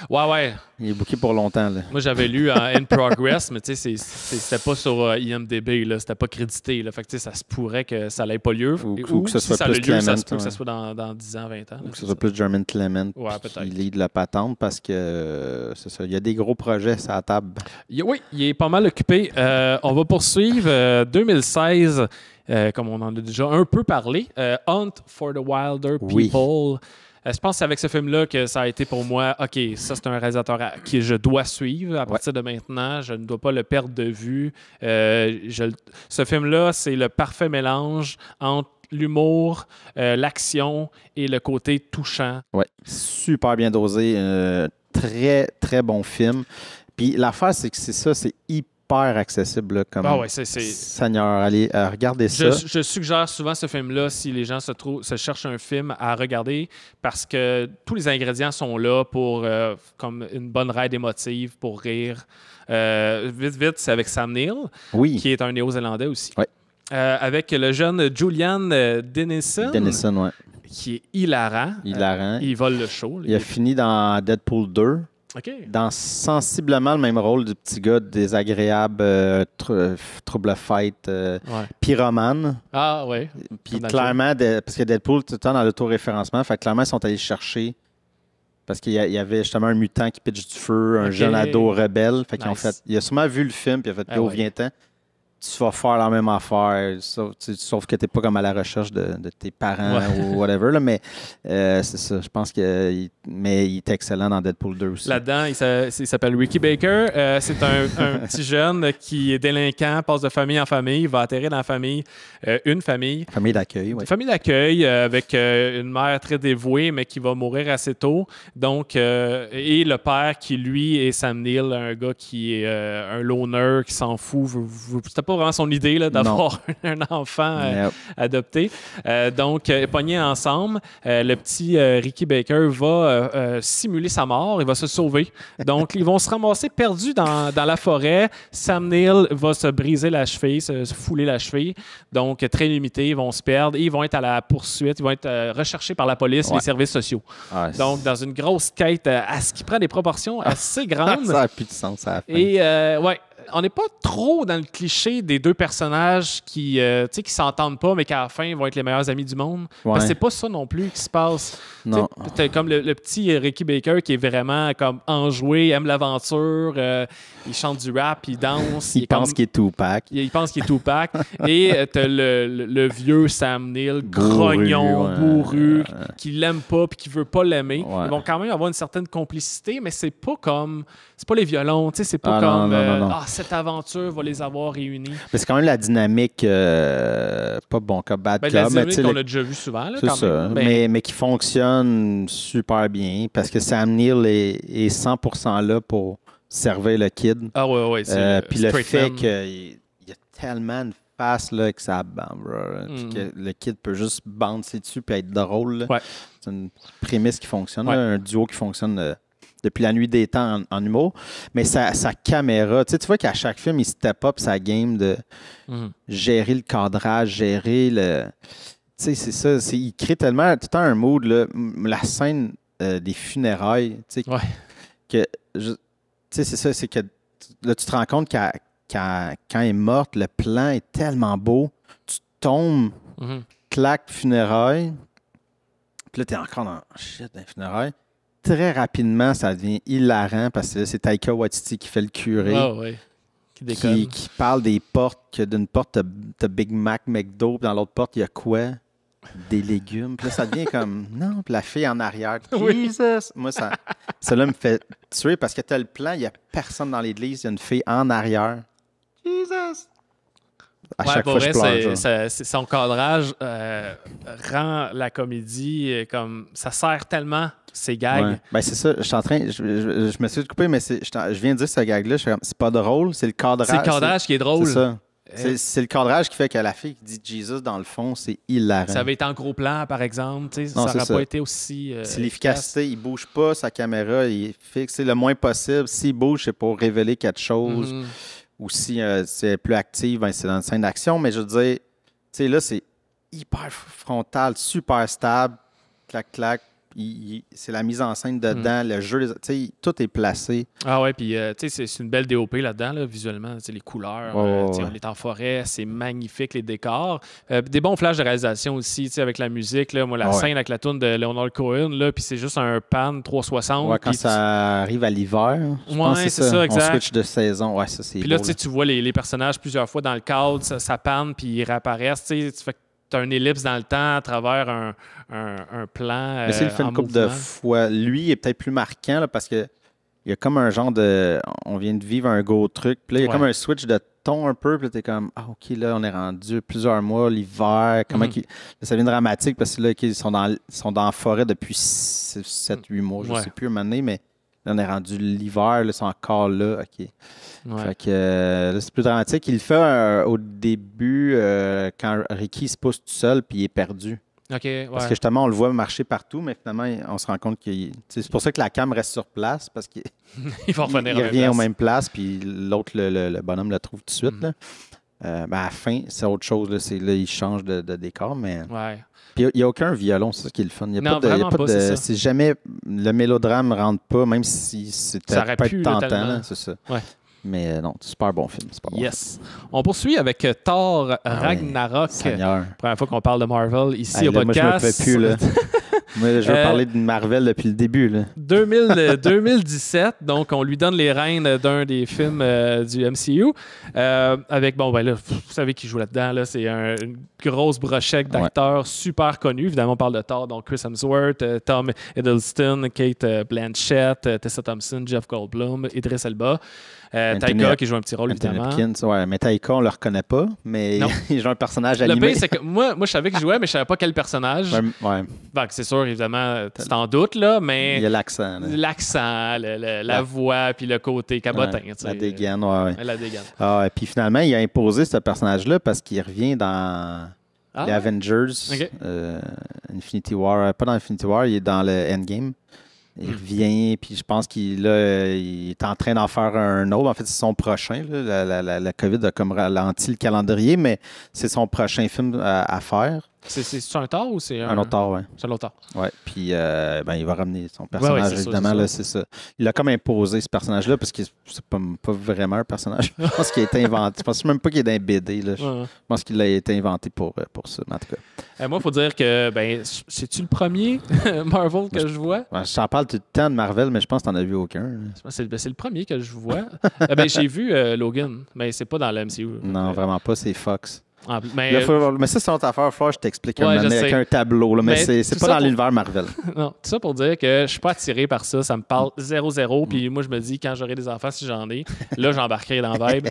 Speaker 1: Ouais.
Speaker 2: Il est booké pour longtemps. Là.
Speaker 1: Moi, j'avais lu en In Progress, mais c'était pas sur IMDb, là, c'était pas crédité. Là, fait que ça se pourrait que ça n'ait pas lieu.
Speaker 2: Ou que ce soit plus Clement.
Speaker 1: Ça se peut que ça soit dans 10 ans, 20 ans.
Speaker 2: Ou que ce soit plus Jermaine Clement qui lead la patente parce que c'est ça. Il y a des gros projets à la table.
Speaker 1: Oui, il est pas mal occupé. On va poursuivre 2016, comme on en a déjà un peu parlé. Hunt for the Wilder People. Je pense que c'est avec ce film-là que ça a été pour moi, OK, ça c'est un réalisateur que je dois suivre à partir de maintenant. Je ne dois pas le perdre de vue. Ce film-là, c'est le parfait mélange entre l'humour, l'action et le côté touchant. Oui,
Speaker 2: super bien dosé. Très, très bon film. Puis l'affaire, c'est que c'est ça, c'est hyper accessible. Là, comme Seigneur, allez, regardez ça.
Speaker 1: Je suggère souvent ce film-là si les gens se cherchent un film à regarder parce que tous les ingrédients sont là pour comme une bonne ride émotive, pour rire. Vite, c'est avec Sam Neill, qui est un Néo-Zélandais aussi.
Speaker 2: Oui.
Speaker 1: Avec le jeune Julian Dennison. Qui est hilarant. Il vole le show.
Speaker 2: Il a fini dans Deadpool 2.
Speaker 1: Okay.
Speaker 2: Dans sensiblement le même rôle du petit gars désagréable, trouble fight, pyromane.
Speaker 1: Ah ouais.
Speaker 2: Puis clairement, parce que Deadpool, tout le temps dans l'autoréférencement, fait clairement, ils sont allés chercher. Parce qu'il y avait justement un mutant qui pitche du feu, un jeune ado rebelle. Fait qu'ils ont fait. Il a sûrement vu le film, puis il a fait viens-t'en. Tu vas faire la même affaire, sauf que tu n'es pas comme à la recherche de tes parents ou whatever. Là, mais c'est ça, je pense qu'il est excellent dans Deadpool 2 aussi.
Speaker 1: Là-dedans, il s'appelle Ricky Baker. C'est un petit jeune qui est délinquant, passe de famille en famille, va atterrir dans la famille, une famille.
Speaker 2: Famille d'accueil, oui.
Speaker 1: Une famille d'accueil avec une mère très dévouée, mais qui va mourir assez tôt. Donc, et le père qui, lui, est Sam Neill, un gars qui est un loner, qui s'en fout, veut pas vraiment son idée là, d'avoir un enfant adopté. Donc, pognés ensemble, le petit Ricky Baker va simuler sa mort. Il va se sauver. Donc, ils vont se ramasser perdus dans la forêt. Sam Neill va se briser la cheville, se fouler la cheville. Donc, très limité, ils vont se perdre. Et ils vont être à la poursuite. Ils vont être recherchés par la police et les services sociaux. Donc, dans une grosse quête à ce qui prend des proportions assez grandes.
Speaker 2: Ça n'a plus de sens à la fin.
Speaker 1: Et, on n'est pas trop dans le cliché des deux personnages qui s'entendent pas, mais qu'à la fin vont être les meilleurs amis du monde. Parce que c'est pas ça non plus qui se passe.
Speaker 2: Non.
Speaker 1: T'as comme le petit Ricky Baker qui est vraiment comme enjoué, aime l'aventure, il chante du rap, il danse.
Speaker 2: Il pense qu'il est Tupac.
Speaker 1: Il pense qu'il est Tupac. Et t'as le vieux Sam Neill, grognon, bourru, qui l'aime pas puis qui veut pas l'aimer. Ils vont quand même avoir une certaine complicité, mais c'est pas comme... C'est pas les violons, tu sais, c'est pas comme...
Speaker 2: non.
Speaker 1: Cette aventure va les avoir réunis.
Speaker 2: Mais c'est quand même la dynamique, pas bon cop, bad cop.
Speaker 1: La dynamique qu'on a déjà vu souvent. Là,
Speaker 2: c'est ça, mais qui fonctionne super bien parce que Sam Neill est 100% là pour servir le kid.
Speaker 1: Ah ouais,
Speaker 2: puis le fait qu'il y a tellement de face là, que ça bande, puis que le kid peut juste bouncer dessus puis être drôle. Là. C'est une prémisse qui fonctionne, là, un duo qui fonctionne... depuis la nuit des temps en humour, mais sa caméra, tu vois qu'à chaque film, il step up sa game de gérer le cadrage, gérer le... Tu sais, c'est ça, il crée tellement tout le temps un mood, là, la scène des funérailles, tu sais, que... Tu sais, c'est ça, c'est que là, tu te rends compte quand elle est morte, le plan est tellement beau, tu tombes, claque funérailles, puis là, t'es encore dans les funérailles. Très rapidement, ça devient hilarant parce que là, c'est Taika Waititi qui fait le curé. Qui parle des portes, que d'une porte, t'as Big Mac, McDo, puis dans l'autre porte, il y a quoi? Des légumes. Puis là, ça devient comme... Non, puis la fille en arrière. Jesus! Moi, ça là me fait tuer parce que t'as le plan, il n'y a personne dans l'église, il y a une fille en arrière. Jesus! À chaque fois, je pleure.
Speaker 1: Son cadrage rend la comédie comme... Ça sert tellement... Ces gags.
Speaker 2: Ben c'est ça, je suis en train, je me suis coupé, mais je viens de dire ce gag-là, c'est pas drôle, c'est le cadrage.
Speaker 1: C'est le cadrage qui est drôle.
Speaker 2: C'est ça. C'est le cadrage qui fait que la fille qui dit Jesus, dans le fond, c'est hilarant.
Speaker 1: Ça avait été en gros plan, par exemple, ça n'aurait pas été aussi
Speaker 2: c'est l'efficacité, il bouge pas, sa caméra, il est fixe le moins possible. S'il bouge, c'est pour révéler quelque chose. Ou si c'est plus actif, ben, c'est dans une scène d'action, mais je veux dire, là, c'est hyper frontal, super stable, clac, c'est la mise en scène dedans, le jeu, tout est placé.
Speaker 1: Ah ouais, puis c'est une belle DOP là-dedans, là, visuellement, les couleurs, on est en forêt, c'est magnifique, les décors. Des bons flashs de réalisation aussi, avec la musique, là, moi, la scène avec la toune de Leonard Cohen, là, puis c'est juste un pan 360.
Speaker 2: Ouais, quand ça arrive à l'hiver, je pense que c'est ça, exact. On switch de saison, ça c'est
Speaker 1: puis là, tu vois les personnages plusieurs fois dans le cadre, ça panne, puis ils réapparaissent, tu fais tu as une ellipse dans le temps à travers un plan.
Speaker 2: Mais c'est le fait une couple de fois. Lui, il est peut-être plus marquant là, parce que il y a comme un genre de. On vient de vivre un gros truc. Puis là, il y a comme un switch de ton un peu. Puis là, t'es comme ah, OK, là, on est rendu plusieurs mois, l'hiver. Comment ça devient dramatique parce que là, ils sont dans la forêt depuis 7-8 mois, je ne sais plus, un moment donné, mais là, on est rendu l'hiver, là, ils sont encore là. OK. Fait que là, c'est plus dramatique. Il le fait au début quand Ricky se pousse tout seul puis il est perdu. Parce que justement, on le voit marcher partout, mais finalement, on se rend compte que c'est pour ça que la cam reste sur place parce qu'il
Speaker 1: il
Speaker 2: revient aux mêmes places puis l'autre, le bonhomme, le trouve tout de suite. Là. À la fin, c'est autre chose. Là, il change de décor, mais... Puis il n'y a aucun violon, c'est ça qui est le fun. C'est jamais... Le mélodrame ne rentre pas, même si c'était peut-être tentant. C'est ça. Mais non, super bon film. Super bon film.
Speaker 1: On poursuit avec Thor Ragnarok. Première fois qu'on parle de Marvel ici au podcast.
Speaker 2: Moi, je me fais plus, là. Moi, je veux parler de Marvel depuis le début. Là.
Speaker 1: 2017, donc on lui donne les rênes d'un des films du MCU. Avec, là, vous savez qui joue là-dedans. Là, c'est une grosse brochette d'acteurs super connus. Évidemment, on parle de Thor, donc Chris Hemsworth, Tom Hiddleston, Kate Blanchett, Tessa Thompson, Jeff Goldblum, Idris Elba. Taika qui joue un petit rôle, évidemment.
Speaker 2: Mais Taika, on ne le reconnaît pas, mais il joue un personnage animé.
Speaker 1: Le pire, c'est que moi, je savais qu'il jouait, mais je ne savais pas quel personnage.
Speaker 2: Fait
Speaker 1: que c'est sûr, évidemment, tu t'en doutes, là, mais...
Speaker 2: Il y a l'accent.
Speaker 1: L'accent, la voix, puis le côté cabotin.
Speaker 2: La dégaine, ouais.
Speaker 1: La dégaine.
Speaker 2: Et puis finalement, il a imposé ce personnage-là parce qu'il revient dans les Avengers, Infinity War. Pas dans Infinity War, il est dans le Endgame. Il revient, puis je pense qu'il est en train d'en faire un autre. En fait, c'est son prochain. Là. La COVID a comme ralenti le calendrier, mais c'est son prochain film à faire.
Speaker 1: C'est un Thor ou c'est
Speaker 2: un autre Thor, oui.
Speaker 1: C'est un autre Thor.
Speaker 2: Oui, puis il va ramener son personnage, évidemment, là, c'est ça. Il a comme imposé ce personnage-là, parce que c'est pas vraiment un personnage. Je pense qu'il a été inventé. Je pense même pas qu'il est dans un BD. Là. Je pense qu'il a été inventé pour ça, en tout cas.
Speaker 1: Moi, il faut dire que, c'est-tu le premier Marvel que je vois?
Speaker 2: Je t'en parle tout le temps de Marvel, mais je pense que tu n'en as vu aucun.
Speaker 1: C'est le premier que je vois. J'ai vu Logan, mais c'est pas dans le MCU.
Speaker 2: Non, vraiment pas, c'est Fox.
Speaker 1: Mais
Speaker 2: ça, c'est notre affaire. Fleur, je t'explique avec un tableau. Là, mais c'est pas dans l'univers Marvel.
Speaker 1: Non, tout ça pour dire que je suis pas attiré par ça. Ça me parle 0-0. Puis moi, je me dis, quand j'aurai des enfants, si j'en ai, là, j'embarquerai dans la vibe.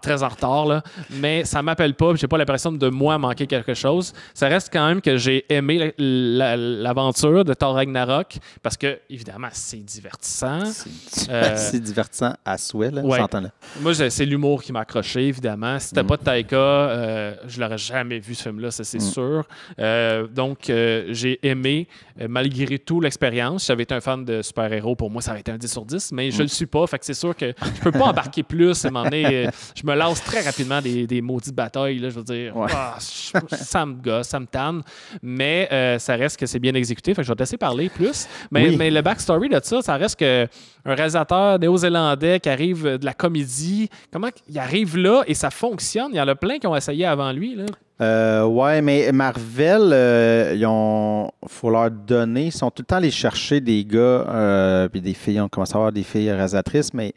Speaker 1: Très en retard, là. Mais ça m'appelle pas. J'ai pas l'impression de moi manquer quelque chose. Ça reste quand même que j'ai aimé l'aventure de Thor Ragnarok parce que, évidemment, c'est divertissant.
Speaker 2: C'est divertissant à souhait, là.
Speaker 1: Ouais. Moi, c'est l'humour qui m'a accroché, évidemment. Si c'était pas de Taika, je l'aurais jamais vu ce film-là, ça c'est sûr. Donc, j'ai aimé, malgré tout, l'expérience. Si j'avais été un fan de super-héros, pour moi, ça aurait été un 10 sur 10, mais je le suis pas. Fait que c'est sûr que je peux pas embarquer plus. À un moment donné, je me lasse très rapidement des maudites batailles. Là, je veux dire, ça me gosse, ça me tanne. Mais ça reste que c'est bien exécuté. Fait que je vais te laisser parler plus. Mais le backstory de ça reste que un réalisateur néo-zélandais qui arrive de la comédie, comment il arrive là et ça fonctionne? Il y en a plein qui ont essayé avant lui. Là.
Speaker 2: Ouais, mais Marvel, faut leur donner, ils sont tout le temps allés chercher des gars puis des filles, on commence à avoir des filles réalisatrices, mais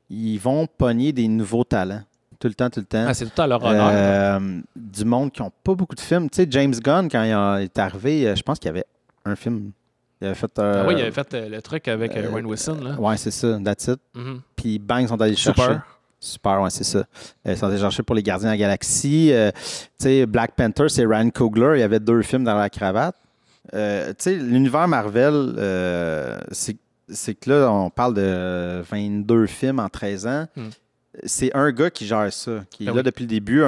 Speaker 2: ils vont pogner des nouveaux talents. Tout le temps.
Speaker 1: C'est tout le temps leur honneur.
Speaker 2: Du monde qui n'ont pas beaucoup de films. Tu sais, James Gunn, quand il est arrivé, je pense qu'il y avait un film. Il avait fait,
Speaker 1: il avait fait le truc avec Wayne Wilson.
Speaker 2: Oui, c'est ça, that's it. Puis bang, ils sont allés chercher. Super, ouais, c'est ça. Ils sont allés chercher pour les Gardiens de la Galaxie. Tu sais, Black Panther, c'est Ryan Coogler. Il y avait 2 films dans la cravate. Tu sais, l'univers Marvel, c'est que là, on parle de 22 films en 13 ans. C'est un gars qui gère ça, qui est là depuis le début.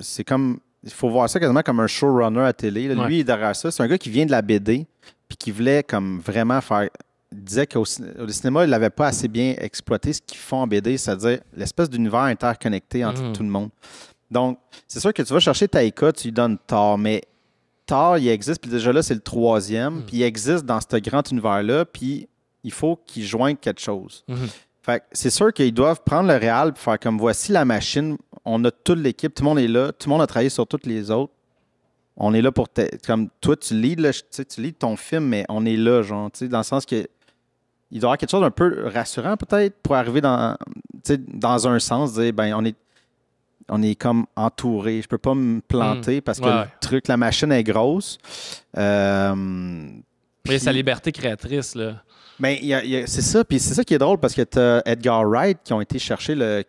Speaker 2: C'est comme... Il faut voir ça quasiment comme un showrunner à télé. Là. Lui, il est derrière ça. C'est un gars qui vient de la BD puis qui voulait comme vraiment faire... Il disait qu'au cinéma, il n'avait pas assez bien exploité ce qu'ils font en BD, c'est-à-dire l'espèce d'univers interconnecté entre tout le monde. Donc, c'est sûr que tu vas chercher Taika, tu lui donnes Thor, mais Thor, il existe, puis déjà là, c'est le 3e, puis il existe dans ce grand univers-là, puis il faut qu'il joigne quelque chose. Fait que c'est sûr qu'ils doivent prendre le réal et faire comme voici la machine, on a toute l'équipe, tout le monde est là, tout le monde a travaillé sur toutes les autres. On est là pour... Comme toi, tu leads ton film, mais on est là, genre, dans le sens que il doit y avoir quelque chose d'un peu rassurant, peut-être, pour arriver dans un sens, dire, on est comme entouré. Je peux pas me planter parce que le truc, la machine est grosse.
Speaker 1: Mais sa liberté créatrice, là.
Speaker 2: Ben, c'est ça. Puis c'est ça qui est drôle parce que tu as Edgar Wright qui ont été chercher le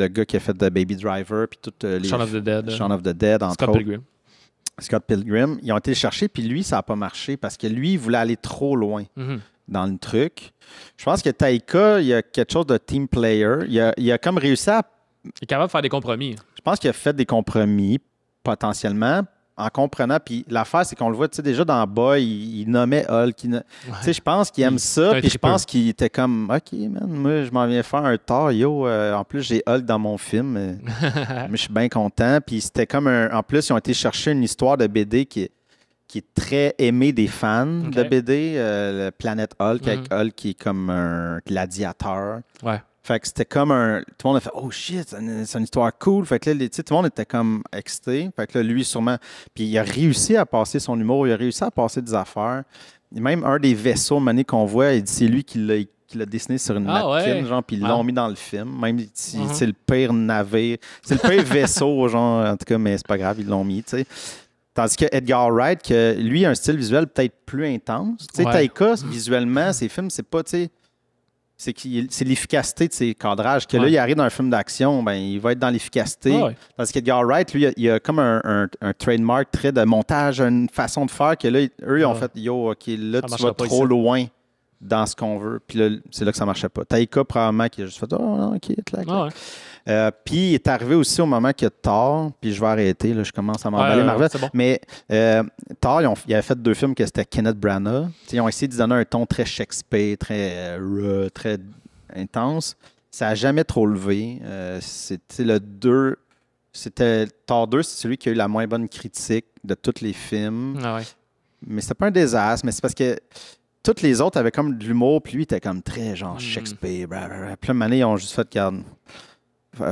Speaker 2: gars qui a fait The Baby Driver puis toutes les...
Speaker 1: Shaun of the Dead.
Speaker 2: Shaun of the Dead, entre
Speaker 1: Scott
Speaker 2: autres.
Speaker 1: Pilgrim.
Speaker 2: Scott Pilgrim. Ils ont été le chercher, puis lui, ça n'a pas marché parce que lui, il voulait aller trop loin dans le truc. Je pense que Taika, il y a quelque chose de team player. Il a comme réussi à...
Speaker 1: Il est capable de faire des compromis.
Speaker 2: Je pense qu'il a fait des compromis, potentiellement, en comprenant. Puis l'affaire, c'est qu'on le voit, tu sais, déjà dans Boy, il nommait Hulk. Tu sais, je pense qu'il aime ça. Puis je pense qu'il était comme, OK, man, moi, je m'en viens faire un Thor. En plus, j'ai Hulk dans mon film. Mais je suis bien content. Puis c'était comme en plus, ils ont été chercher une histoire de BD qui est très aimée des fans de BD. Le Planète Hulk, avec Hulk qui est comme un gladiateur.
Speaker 1: Ouais.
Speaker 2: Fait que c'était comme tout le monde a fait « Oh shit, c'est une histoire cool ». Fait que là, tout le monde était comme excité. Fait que là, lui, sûrement... Puis il a réussi à passer son humour, il a réussi à passer des affaires. Et même un des vaisseaux mané qu'on voit, il dit c'est lui qui l'a dessiné sur une napkin, genre, puis ils l'ont mis dans le film. Même si c'est le pire navire, c'est le pire vaisseau, genre, en tout cas, mais c'est pas grave, ils l'ont mis, tu sais. Tandis que Edgar Wright, que lui, a un style visuel peut-être plus intense. Tu sais, Taika, visuellement, ses films, c'est pas, tu sais... c'est l'efficacité de ses cadrages. Que là, il arrive dans un film d'action, ben, il va être dans l'efficacité. Parce qu'Edgar Wright, lui, il a comme un trademark très de montage, une façon de faire que là, eux, ils ont fait, yo, OK, là, tu vas trop loin dans ce qu'on veut. Puis là, c'est là que ça ne marchait pas. Taika, probablement, qui a juste fait, oh, OK, clac. Puis il est arrivé aussi au moment que Thor, puis je vais arrêter, là, je commence à m'emballer Marvel.
Speaker 1: Bon.
Speaker 2: Mais Thor, il avait fait 2 films que c'était Kenneth Branagh. Ils ont essayé de donner un ton très Shakespeare, très très intense. Ça n'a jamais trop levé. C'était le 2. Thor 2, c'est celui qui a eu la moins bonne critique de tous les films. Mais c'était pas un désastre, mais c'est parce que tous les autres avaient comme de l'humour, puis lui, il était comme très genre Shakespeare. Blablabla. Puis là, une année, ils ont juste fait, regarde,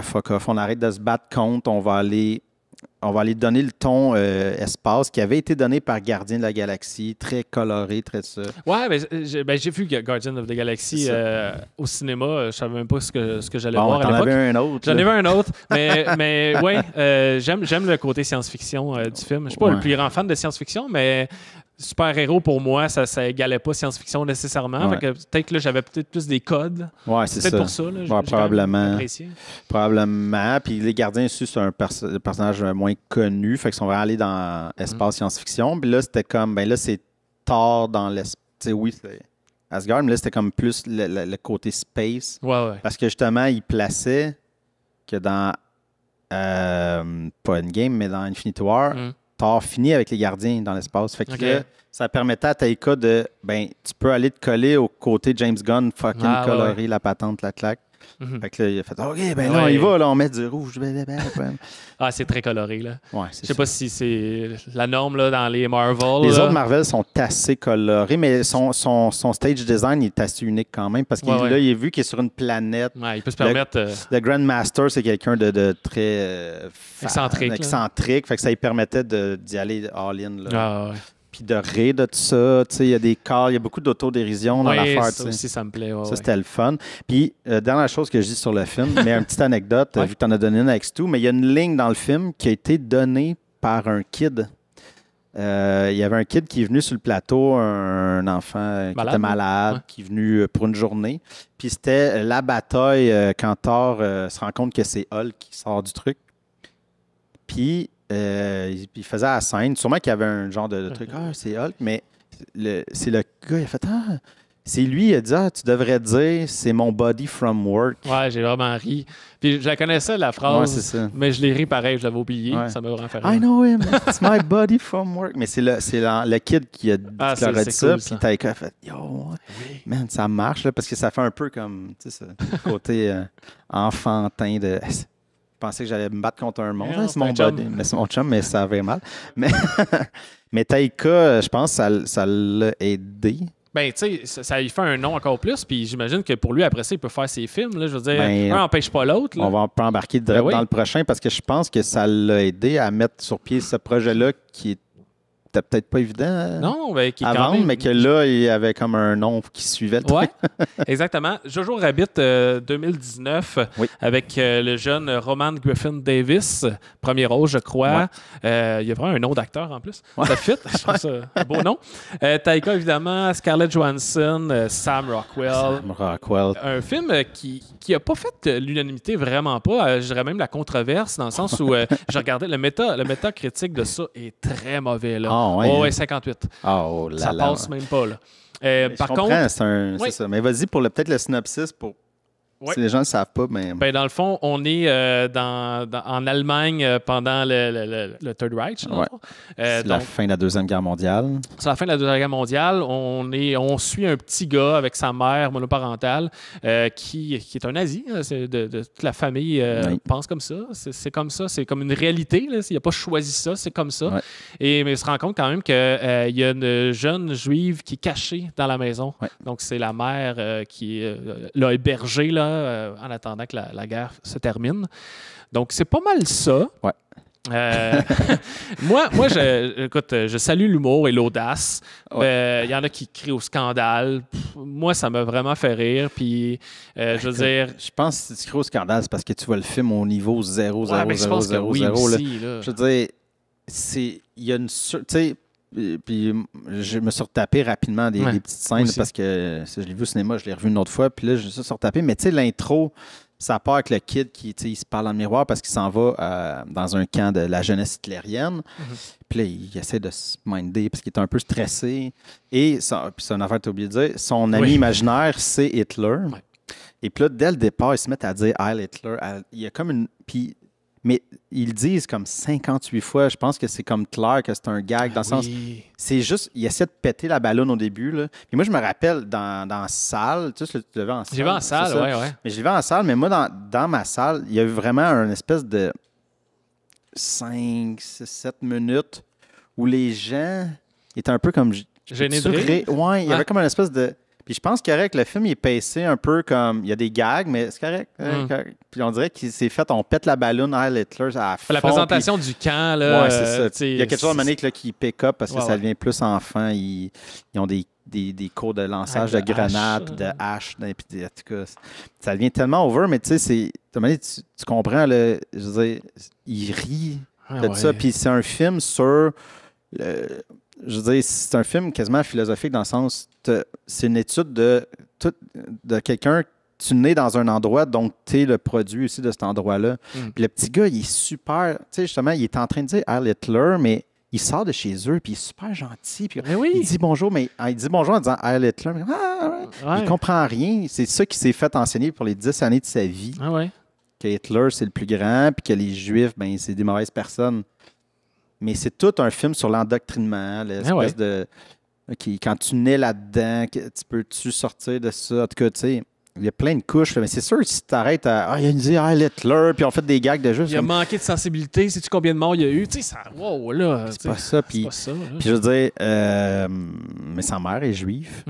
Speaker 2: fuck off, on arrête de se battre contre, on va aller donner le ton espace qui avait été donné par Gardien de la Galaxie, très coloré, très ça.
Speaker 1: Ouais, j'ai vu Guardian of the Galaxy au cinéma. Je savais même pas ce que j'allais voir à l'époque.
Speaker 2: J'en avais un autre.
Speaker 1: J'en avais un autre. mais ouais, j'aime le côté science-fiction du film. Je suis pas le plus grand fan de science-fiction, mais super-héros, pour moi, ça égalait pas science-fiction nécessairement. Fait que peut-être que là, j'avais peut-être plus des codes.
Speaker 2: Ouais, c'est ça.
Speaker 1: Peut-être pour ça. Là,
Speaker 2: probablement. Probablement. Puis les Gardiens aussi, c'est un personnage moins connu. Fait qu'ils sont vraiment allés dans l'espace science-fiction. Puis là, c'était comme, ben là, c'est Thor dans l'espace. Tu sais, oui, c'est Asgard, mais là, c'était comme plus le côté space.
Speaker 1: Ouais.
Speaker 2: Parce que justement, il plaçait que dans, pas Endgame, mais dans Infinity War, Thor finit avec les gardiens dans l'espace. Fait que là, ça permettait à Taika de, ben, tu peux aller te coller au côté James Gunn, fucking coloré, la patente, la claque. Fait que là, il a fait, OK, ben là, on y va, là, on met du rouge.
Speaker 1: C'est très coloré, là.
Speaker 2: Ouais,
Speaker 1: je sais pas si c'est la norme, là, dans les Marvel.
Speaker 2: Les autres Marvel sont assez colorés, mais son stage design il est assez unique quand même, parce qu'il là, il est vu qu'il est sur une planète.
Speaker 1: Ouais, il peut se permettre...
Speaker 2: Le Grand Master, c'est quelqu'un de très... excentrique. Fait que ça lui permettait d'y aller all-in, là. Puis de rire de tout ça. Il y a des corps, il y a beaucoup d'autodérision dans l'affaire.
Speaker 1: Ça aussi, ça me plaît.
Speaker 2: Ça, c'était le fun. Puis, dernière chose que je dis sur le film, mais une petite anecdote, vu que tu en as donné une avec Stu, mais il y a une ligne dans le film qui a été donnée par un kid. Il y avait un kid qui est venu sur le plateau, un enfant qui était malade, qui est venu pour une journée. Puis c'était la bataille quand Thor se rend compte que c'est Hulk qui sort du truc. Puis... il faisait la scène. Sûrement qu'il y avait un genre de truc. C'est Hulk, mais c'est le gars, il a fait c'est lui, il a dit tu devrais dire c'est mon buddy from work.
Speaker 1: Ouais, j'ai vraiment ri. Puis je la connaissais, la phrase, mais je l'ai ri pareil, je l'avais oublié. Ça m'a vraiment fait rire.
Speaker 2: I know him, it's my buddy from work. Mais c'est le kid qui a dit ça. Cool, puis Taika a fait man, ça marche, là, parce que ça fait un peu comme ce côté enfantin de. Je pensais que j'allais me battre contre un monstre. C'est mon buddy. Mais c'est mon chum, mais ça avait mal. Mais Taika, je pense que ça l'a aidé.
Speaker 1: Ben, tu sais, ça lui fait un nom encore plus. Puis j'imagine que pour lui, après ça, il peut faire ses films. Là, je veux dire, un n'empêche pas l'autre.
Speaker 2: On va pas embarquer direct dans le prochain parce que je pense que ça l'a aidé à mettre sur pied ce projet-là qui était peut-être pas évident à vendre, mais que là, il y avait comme un nom qui suivait le truc.
Speaker 1: Exactement. Jojo Rabbit 2019 avec le jeune Roman Griffin Davis, premier rôle, je crois. Il y a vraiment un nom d'acteur en plus. Ça fit. Je trouve ça un beau nom. Taika, évidemment, Scarlett Johansson, Sam Rockwell. Un film qui n'a pas fait l'unanimité, vraiment pas. Je dirais même la controverse, dans le sens où je regardais le méta critique de ça est très mauvais, là. 58. Ça passe même pas, là.
Speaker 2: Par contre, c'est ça. Mais vas-y pour peut-être le synopsis pour si les gens ne le savent pas. Mais...
Speaker 1: dans le fond, on est en Allemagne pendant le Third Reich.
Speaker 2: C'est la fin de la Deuxième Guerre mondiale.
Speaker 1: C'est la fin de la Deuxième Guerre mondiale. On suit un petit gars avec sa mère monoparentale qui est un nazi. De toute la famille pense comme ça. C'est comme ça. C'est comme une réalité. Là. Il n'a pas choisi ça. C'est comme ça. Mais il se rend compte quand même qu'il y a une jeune juive qui est cachée dans la maison. Donc, c'est la mère qui l'a hébergée là, en attendant que la guerre se termine. Donc, c'est pas mal ça. Moi, écoute, je salue l'humour et l'audace. Il y en a qui crient au scandale. Moi, ça m'a vraiment fait rire. Puis, je veux dire...
Speaker 2: Je pense que si tu cries au scandale, c'est parce que tu vois le film au niveau 0, 0, 0, 0, 0.
Speaker 1: Je veux
Speaker 2: dire, il y a une... Tu sais, Puis je me suis retapé rapidement des petites scènes parce que je l'ai vu au cinéma, je l'ai revu une autre fois. Puis là, je me suis retapé. Mais tu sais, l'intro, ça part avec le kid qui il se parle dans le miroir parce qu'il s'en va dans un camp de la jeunesse hitlérienne. Puis là, il essaie de se minder parce qu'il est un peu stressé. Et, puis c'est une affaire que tu as oublié de dire, son ami imaginaire, c'est Hitler. Et puis là, dès le départ, ils se mettent à dire « Heil Hitler ». Il y a comme une... Mais ils le disent comme 58 fois. Je pense que c'est comme clair que c'est un gag. Dans le sens, c'est juste, il essaie de péter la ballonne au début. Là. Et moi, je me rappelle dans la salle. Tu sais, tu l'as vu en salle.
Speaker 1: J'ai vu en salle, oui.
Speaker 2: Mais je l'ai vu en salle, mais moi, dans ma salle, il y a eu vraiment une espèce de 5, 6, 7 minutes où les gens étaient un peu comme...
Speaker 1: Gênés de rire.
Speaker 2: Oui, il y avait comme une espèce de... Puis je pense correct, le film il est pacé un peu comme... Il y a des gags, mais c'est correct. Correct. Puis on dirait qu'il s'est fait... On pète la ballonne à Hitler à fond.
Speaker 1: La présentation du camp, là...
Speaker 2: Oui, c'est ça. Il y a quelque chose à un moment donné qui pick up parce que ça devient plus enfant. Ils ont des cours de lançage de grenades, de haches. Puis en tout cas, ça devient tellement over, mais tu sais, tu comprends, là, je veux dire, il rit de ça. Puis c'est un film sur... je veux dire, c'est un film quasiment philosophique dans le sens, c'est une étude de quelqu'un, tu nais dans un endroit, donc tu es le produit aussi de cet endroit-là. Puis le petit gars, il est super, tu sais, justement, il est en train de dire Heil Hitler, mais il sort de chez eux, puis il est super gentil. Puis il dit bonjour, mais il dit bonjour en disant Heil Hitler. Mais, il comprend rien. C'est ça qui s'est fait enseigner pour les 10 années de sa vie. Que Hitler, c'est le plus grand, puis que les Juifs, ben c'est des mauvaises personnes. Mais c'est tout un film sur l'endoctrinement, l'espèce de... quand tu nais là-dedans, tu peux-tu sortir de ça? En tout cas, tu sais, il y a plein de couches. Mais c'est sûr, si tu t'arrêtes à... il a dit Hitler, puis on fait des gags de juste...
Speaker 1: Il a manqué de sensibilité. Sais-tu combien de morts il y a eu? Tu sais, ça... Wow, là...
Speaker 2: C'est pas ça. Puis je veux dire... mais sa mère est juive.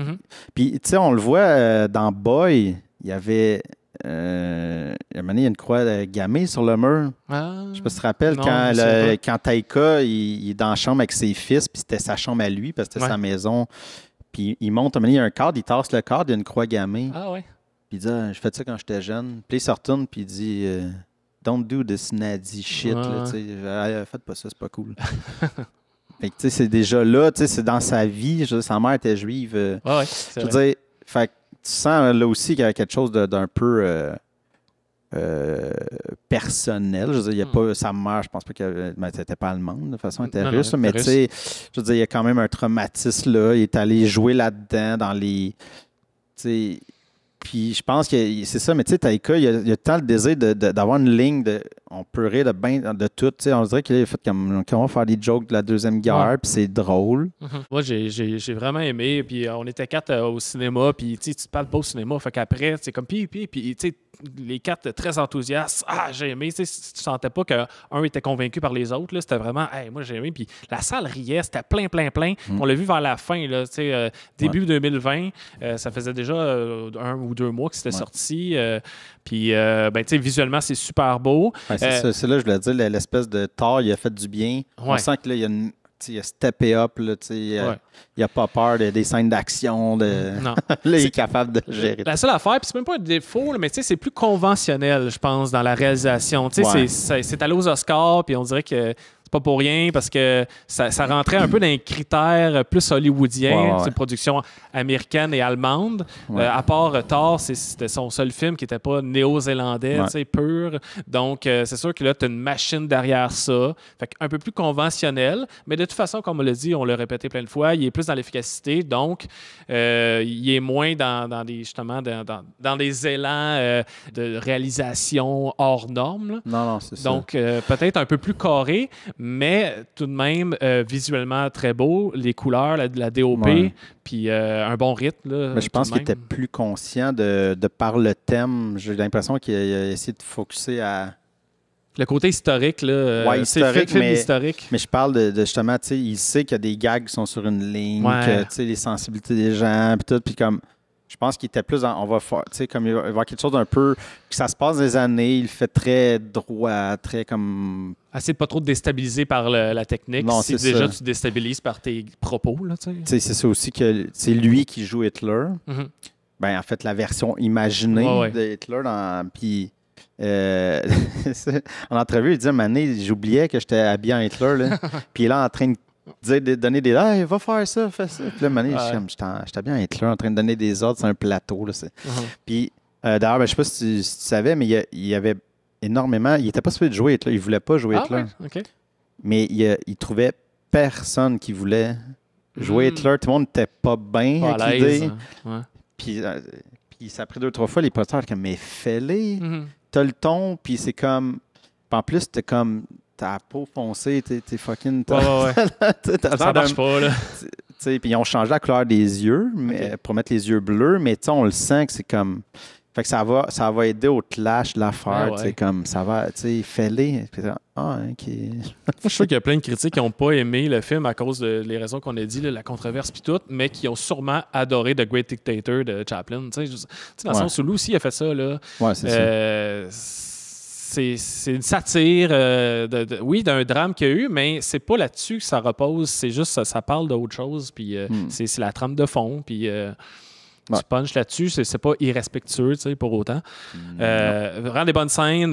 Speaker 2: Puis, tu sais, on le voit dans Boy, il y avait... il y a une croix gammée sur le mur. Je sais pas si tu te rappelles, quand Taika il est dans la chambre avec ses fils, puis c'était sa chambre à lui, parce que c'était sa maison. Puis il monte, il y a un cadre, il tasse le cadre, il y a une croix gammée. Puis il dit je fais ça quand j'étais jeune. Puis il se retourne, puis il dit Don't do this nazi shit. Faites pas ça, c'est pas cool. Fait que, tu sais, c'est déjà là, tu sais, c'est dans sa vie. Sa mère était juive. Je veux dire, fait tu sens là aussi qu'il y a quelque chose d'un peu personnel. Je veux dire, il y a pas, sa mère, je pense pas qu'elle n'était pas allemande de façon, elle était russe, mais tu sais, je veux dire, il y a quand même un traumatisme là. Il est allé jouer là-dedans dans les. Tu sais, puis je pense que c'est ça, mais tu sais, Taika, il y a tant le désir d'avoir une ligne de. On peut rire de tout. Tu sais, on dirait qu'il a fait comme. On va faire des jokes de la Deuxième Guerre, puis c'est drôle.
Speaker 1: Moi, j'ai vraiment aimé. Puis on était 4 au cinéma, puis tu te parles pas au cinéma. Fait qu'après, c'est comme. Puis tu sais, les 4 très enthousiastes. J'ai aimé. Tu sentais pas qu'un était convaincu par les autres. C'était vraiment. Moi, j'ai aimé. Puis la salle riait. C'était plein. On l'a vu vers la fin, là, début 2020. Ça faisait déjà 1 ou 2 mois que c'était sorti. Puis, visuellement, c'est super beau.
Speaker 2: C'est là, je voulais dire, l'espèce de Thor, il a fait du bien. On sent que là, il a steppé up. Là, il n'a pas peur des scènes d'action. Non. Là, il est capable de gérer.
Speaker 1: La seule affaire, puis c'est même pas un défaut, mais c'est plus conventionnel, je pense, dans la réalisation. C'est allé aux Oscars, puis on dirait que c'est pas pour rien parce que ça rentrait un peu dans les critères plus hollywoodiens, c'est une production américaine et allemande. À part Thor, c'était son seul film qui n'était pas néo-zélandais, pur. Donc, c'est sûr que là, tu as une machine derrière ça. Fait un peu plus conventionnel, mais de toute façon, comme on l'a dit, on l'a répété plein de fois, il est plus dans l'efficacité, donc il est moins dans des élans de réalisation hors normes.
Speaker 2: Non, c'est ça.
Speaker 1: Donc, peut-être un peu plus carré, mais tout de même visuellement très beau, les couleurs, la DOP, puis un bon rythme. Là,
Speaker 2: mais je pense qu'il était plus conscient de par le thème. J'ai l'impression qu'il a essayé de focusser à...
Speaker 1: Le côté historique, là.
Speaker 2: Historique,
Speaker 1: film historique.
Speaker 2: Mais je parle de justement, tu sais, il sait qu'il y a des gags qui sont sur une ligne, que, tu sais, les sensibilités des gens, puis tout, puis comme... Je pense qu'il était plus on va faire, tu sais, comme il va y avoir quelque chose d'un peu, que ça se passe des années, il fait très droit, très comme...
Speaker 1: Essayer de pas trop te déstabiliser par la technique.
Speaker 2: Non,
Speaker 1: si déjà tu te déstabilises par tes propos, là, tu sais.
Speaker 2: Tu sais, c'est ça aussi que c'est lui qui joue Hitler. Ben, en fait, la version imaginée de Hitler, puis... en entrevue, il dit, à un moment donné, j'oubliais que j'étais habillé en Hitler, là. Puis il est là en train de donner des... Hey, va faire ça, fais ça. Puis là, j'étais bien être là en train de donner des ordres sur un plateau. Là, Puis, d'ailleurs, je sais pas si tu savais, mais il y avait énormément... Il était pas supposé de jouer Hitler. Il voulait pas jouer Hitler.
Speaker 1: OK.
Speaker 2: Mais il trouvait personne qui voulait jouer Hitler. Tout le monde n'était pas bien avec l'idée. Puis ça a pris 2-3 fois, les posters comme, mais fais-les. T'as le ton, puis c'est comme... En plus, t'es comme... T'as la peau foncée, t'es fucking...
Speaker 1: Ça marche pas, là.
Speaker 2: Puis ils ont changé la couleur des yeux pour mettre les yeux bleus, mais on le sent que c'est comme... Fait que ça va aider au clash de l'affaire. Comme ça va, fais-les. OK.
Speaker 1: Je sais qu'il y a plein de critiques qui n'ont pas aimé le film à cause des raisons qu'on a dit, là, la controverse puis tout, mais qui ont sûrement adoré The Great Dictator de Chaplin. Dans le sens où lui aussi a fait ça. Là.
Speaker 2: Ouais, c'est ça.
Speaker 1: C'est une satire, oui, d'un drame qu'il y a eu, mais c'est pas là-dessus que ça repose. C'est juste ça parle d'autre chose. Puis c'est la trame de fond. Puis tu punches là-dessus, c'est pas irrespectueux, pour autant. Vraiment des bonnes scènes.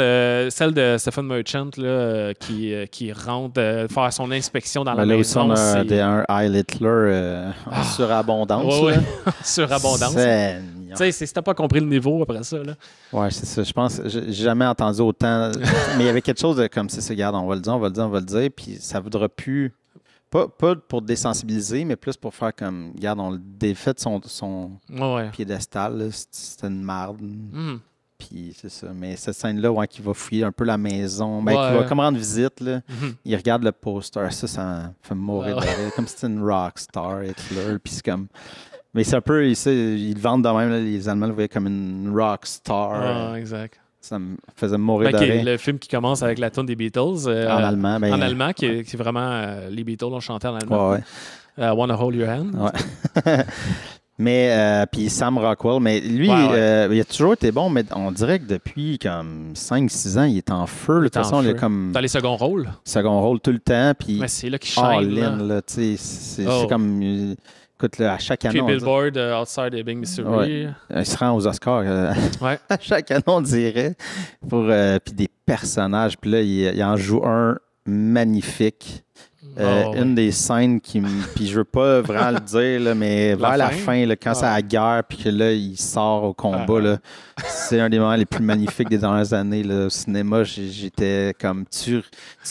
Speaker 1: Celle de Stephen Merchant là, qui rentre faire son inspection dans la maison.
Speaker 2: Là aussi, on a un Heil Hitler en surabondance.
Speaker 1: Surabondance. Si t'as pas compris le niveau après ça.
Speaker 2: Oui, c'est ça. Je pense j'ai jamais entendu autant. Mais il y avait quelque chose de comme ça, regarde, on va le dire, puis ça ne voudra plus. Pas pour désensibiliser, mais plus pour faire comme, regarde, on le défait de son piédestal. C'était une marde. Puis c'est ça. Mais cette scène-là, qui va fouiller un peu la maison, qui va comme rendre visite, là, il regarde le poster. Ça fait mourir de rire. Comme si c'était une rockstar, Hitler. Puis c'est comme... Mais c'est un peu, ils le vendent de même, là, les Allemands le voyaient comme une rockstar.
Speaker 1: Exact.
Speaker 2: Ça me faisait mourir de rire.
Speaker 1: Le film qui commence avec la tune des Beatles.
Speaker 2: En allemand.
Speaker 1: En allemand, qui est vraiment... les Beatles ont chanté en allemand. Wanna Hold Your Hand.
Speaker 2: Mais, puis Sam Rockwell, mais lui, il a toujours été bon, mais on dirait que depuis comme 5-6 ans, il est en feu. De toute façon, il est comme...
Speaker 1: Dans les seconds rôles.
Speaker 2: Second rôle tout le temps. Puis
Speaker 1: c'est là qu'il shine.
Speaker 2: C'est comme... Écoute, là, à chaque année.
Speaker 1: Billboard, Outside Ebbing, Missouri.
Speaker 2: Il se rend aux Oscars. À chaque année, on dirait. Puis des personnages. Puis là, il en joue un magnifique. Une des scènes puis je veux pas vraiment le dire, là, mais vers la fin, là, quand c'est à la guerre, puis que là, il sort au combat, là, c'est un des moments les plus magnifiques des dernières années. Là, au cinéma, j'étais comme tu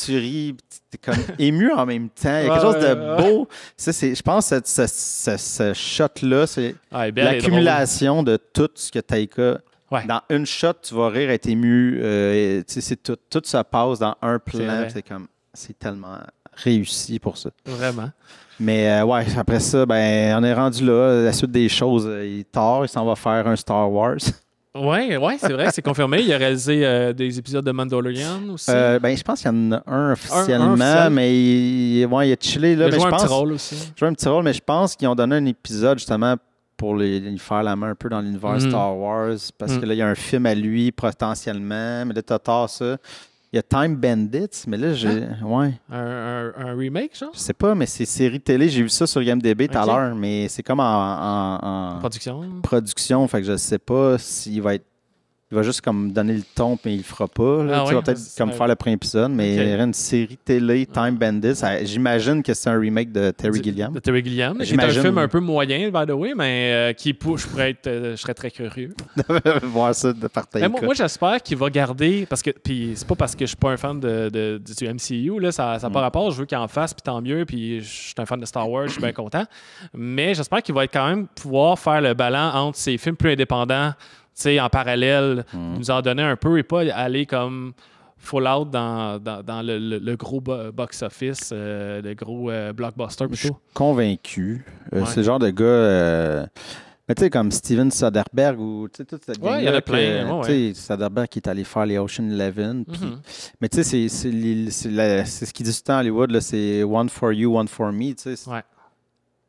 Speaker 2: ris, t'es comme ému en même temps. Il y a quelque chose de beau. Je pense que ce shot-là, c'est l'accumulation de tout ce que Taika... Dans une shot, tu vas rire, être ému. C'est tout se passe dans un plan. C'est tellement... réussi pour ça.
Speaker 1: Vraiment.
Speaker 2: Mais après ça, on est rendu là. La suite des choses, il s'en va faire un Star Wars.
Speaker 1: Oui, c'est vrai, c'est confirmé. Il a réalisé des épisodes de Mandalorian aussi.
Speaker 2: Je pense qu'il y en a un officiellement, mais il a chillé. Là,
Speaker 1: il a joué un petit rôle aussi.
Speaker 2: Il a joué un petit rôle, mais je pense qu'ils ont donné un épisode justement pour lui faire la main un peu dans l'univers Star Wars, parce que là, il y a un film à lui potentiellement, mais là, t'as tard ça. Il y a Time Bandits, mais là, j'ai...
Speaker 1: Un remake, genre?
Speaker 2: Je sais pas, mais c'est série télé. J'ai vu ça sur IMDb tout à l'heure, mais c'est comme en production. Fait que je sais pas s'il va être... Il va juste comme donner le ton, mais il le fera pas. Là. Il va peut-être comme faire le premier épisode, mais il y aurait une série télé, Time Bandits. J'imagine que c'est un remake de Terry Gilliam.
Speaker 1: De Terry Gilliam. C'est un film un peu moyen, by the way, mais je serais très curieux.
Speaker 2: De voir ça de part
Speaker 1: moi, j'espère qu'il va garder, parce que, puis c'est pas parce que je suis pas un fan du MCU, là, ça n'a pas rapport, je veux qu'il en fasse, puis tant mieux, puis je suis un fan de Star Wars, je suis bien content. Mais j'espère qu'il va être quand même pouvoir faire le ballon entre ses films plus indépendants, en parallèle, nous en donner un peu et pas aller comme full out dans le gros box-office, le gros blockbuster plutôt.
Speaker 2: Je suis convaincu. C'est le genre de gars... mais tu sais, comme Steven Soderbergh ou toute cette gang-là.
Speaker 1: Il y en a plein.
Speaker 2: Soderbergh qui est allé faire les Ocean Eleven. Mais tu sais, c'est ce qu'il dit tout le temps à Hollywood, là, c'est « one for you, one for me ».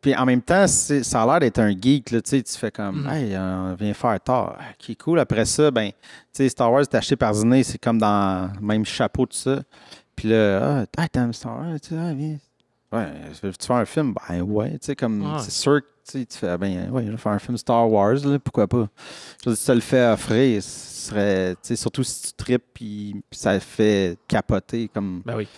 Speaker 2: Puis en même temps, ça a l'air d'être un geek. Là, tu fais comme, hey, on vient faire tard. Qui est cool. Après ça, Star Wars est acheté par Disney, c'est comme dans le même chapeau, tout ça. Puis là, t'aimes Star Wars, viens. Ouais, veux-tu faire un film? C'est sûr que tu fais, je vais faire un film Star Wars, là, pourquoi pas? Je veux dire, si ça le fait offrir, ce serait, surtout si tu tripes, puis ça fait capoter. Comme...
Speaker 1: Ben oui.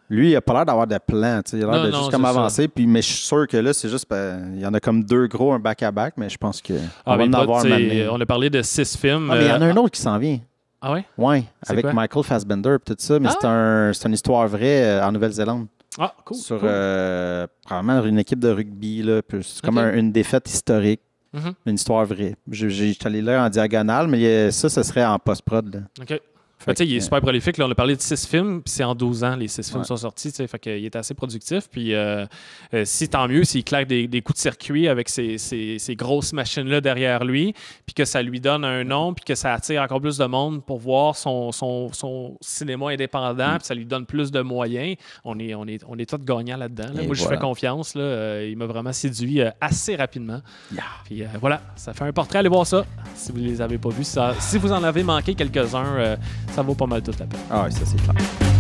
Speaker 2: Lui, il a pas l'air d'avoir de plan. Il a l'air de juste comme avancer. Puis, mais je suis sûr que là, c'est juste. Il y en a comme 2 gros, un back-à-back, mais je pense qu'on va en avoir maintenant.
Speaker 1: On a parlé de 6 films.
Speaker 2: Mais il y en a un autre qui s'en vient.
Speaker 1: Ah ouais?
Speaker 2: Oui, avec Michael Fassbender et tout ça. Mais c'est une histoire vraie en Nouvelle-Zélande.
Speaker 1: Ah, cool.
Speaker 2: Sur probablement une équipe de rugby. C'est comme une défaite historique. Une histoire vraie. J'ai allé là en diagonale, mais ça serait en post-prod.
Speaker 1: OK. Il est super prolifique. Là, on a parlé de 6 films, puis c'est en 12 ans, les 6 films sont sortis. Fait qu'il est assez productif. Puis si tant mieux, s'il claque des coups de circuit avec ces grosses machines-là derrière lui, puis que ça lui donne un nom, puis que ça attire encore plus de monde pour voir son cinéma indépendant, puis ça lui donne plus de moyens, on est tous gagnants là-dedans. Là. Moi, je fais confiance. Là. Il m'a vraiment séduit assez rapidement. Puis voilà, ça fait un portrait. Allez voir ça, si vous ne les avez pas vus. Si vous en avez manqué quelques-uns, ça vaut pas mal toute la peine.
Speaker 2: Ah oui, ça c'est clair.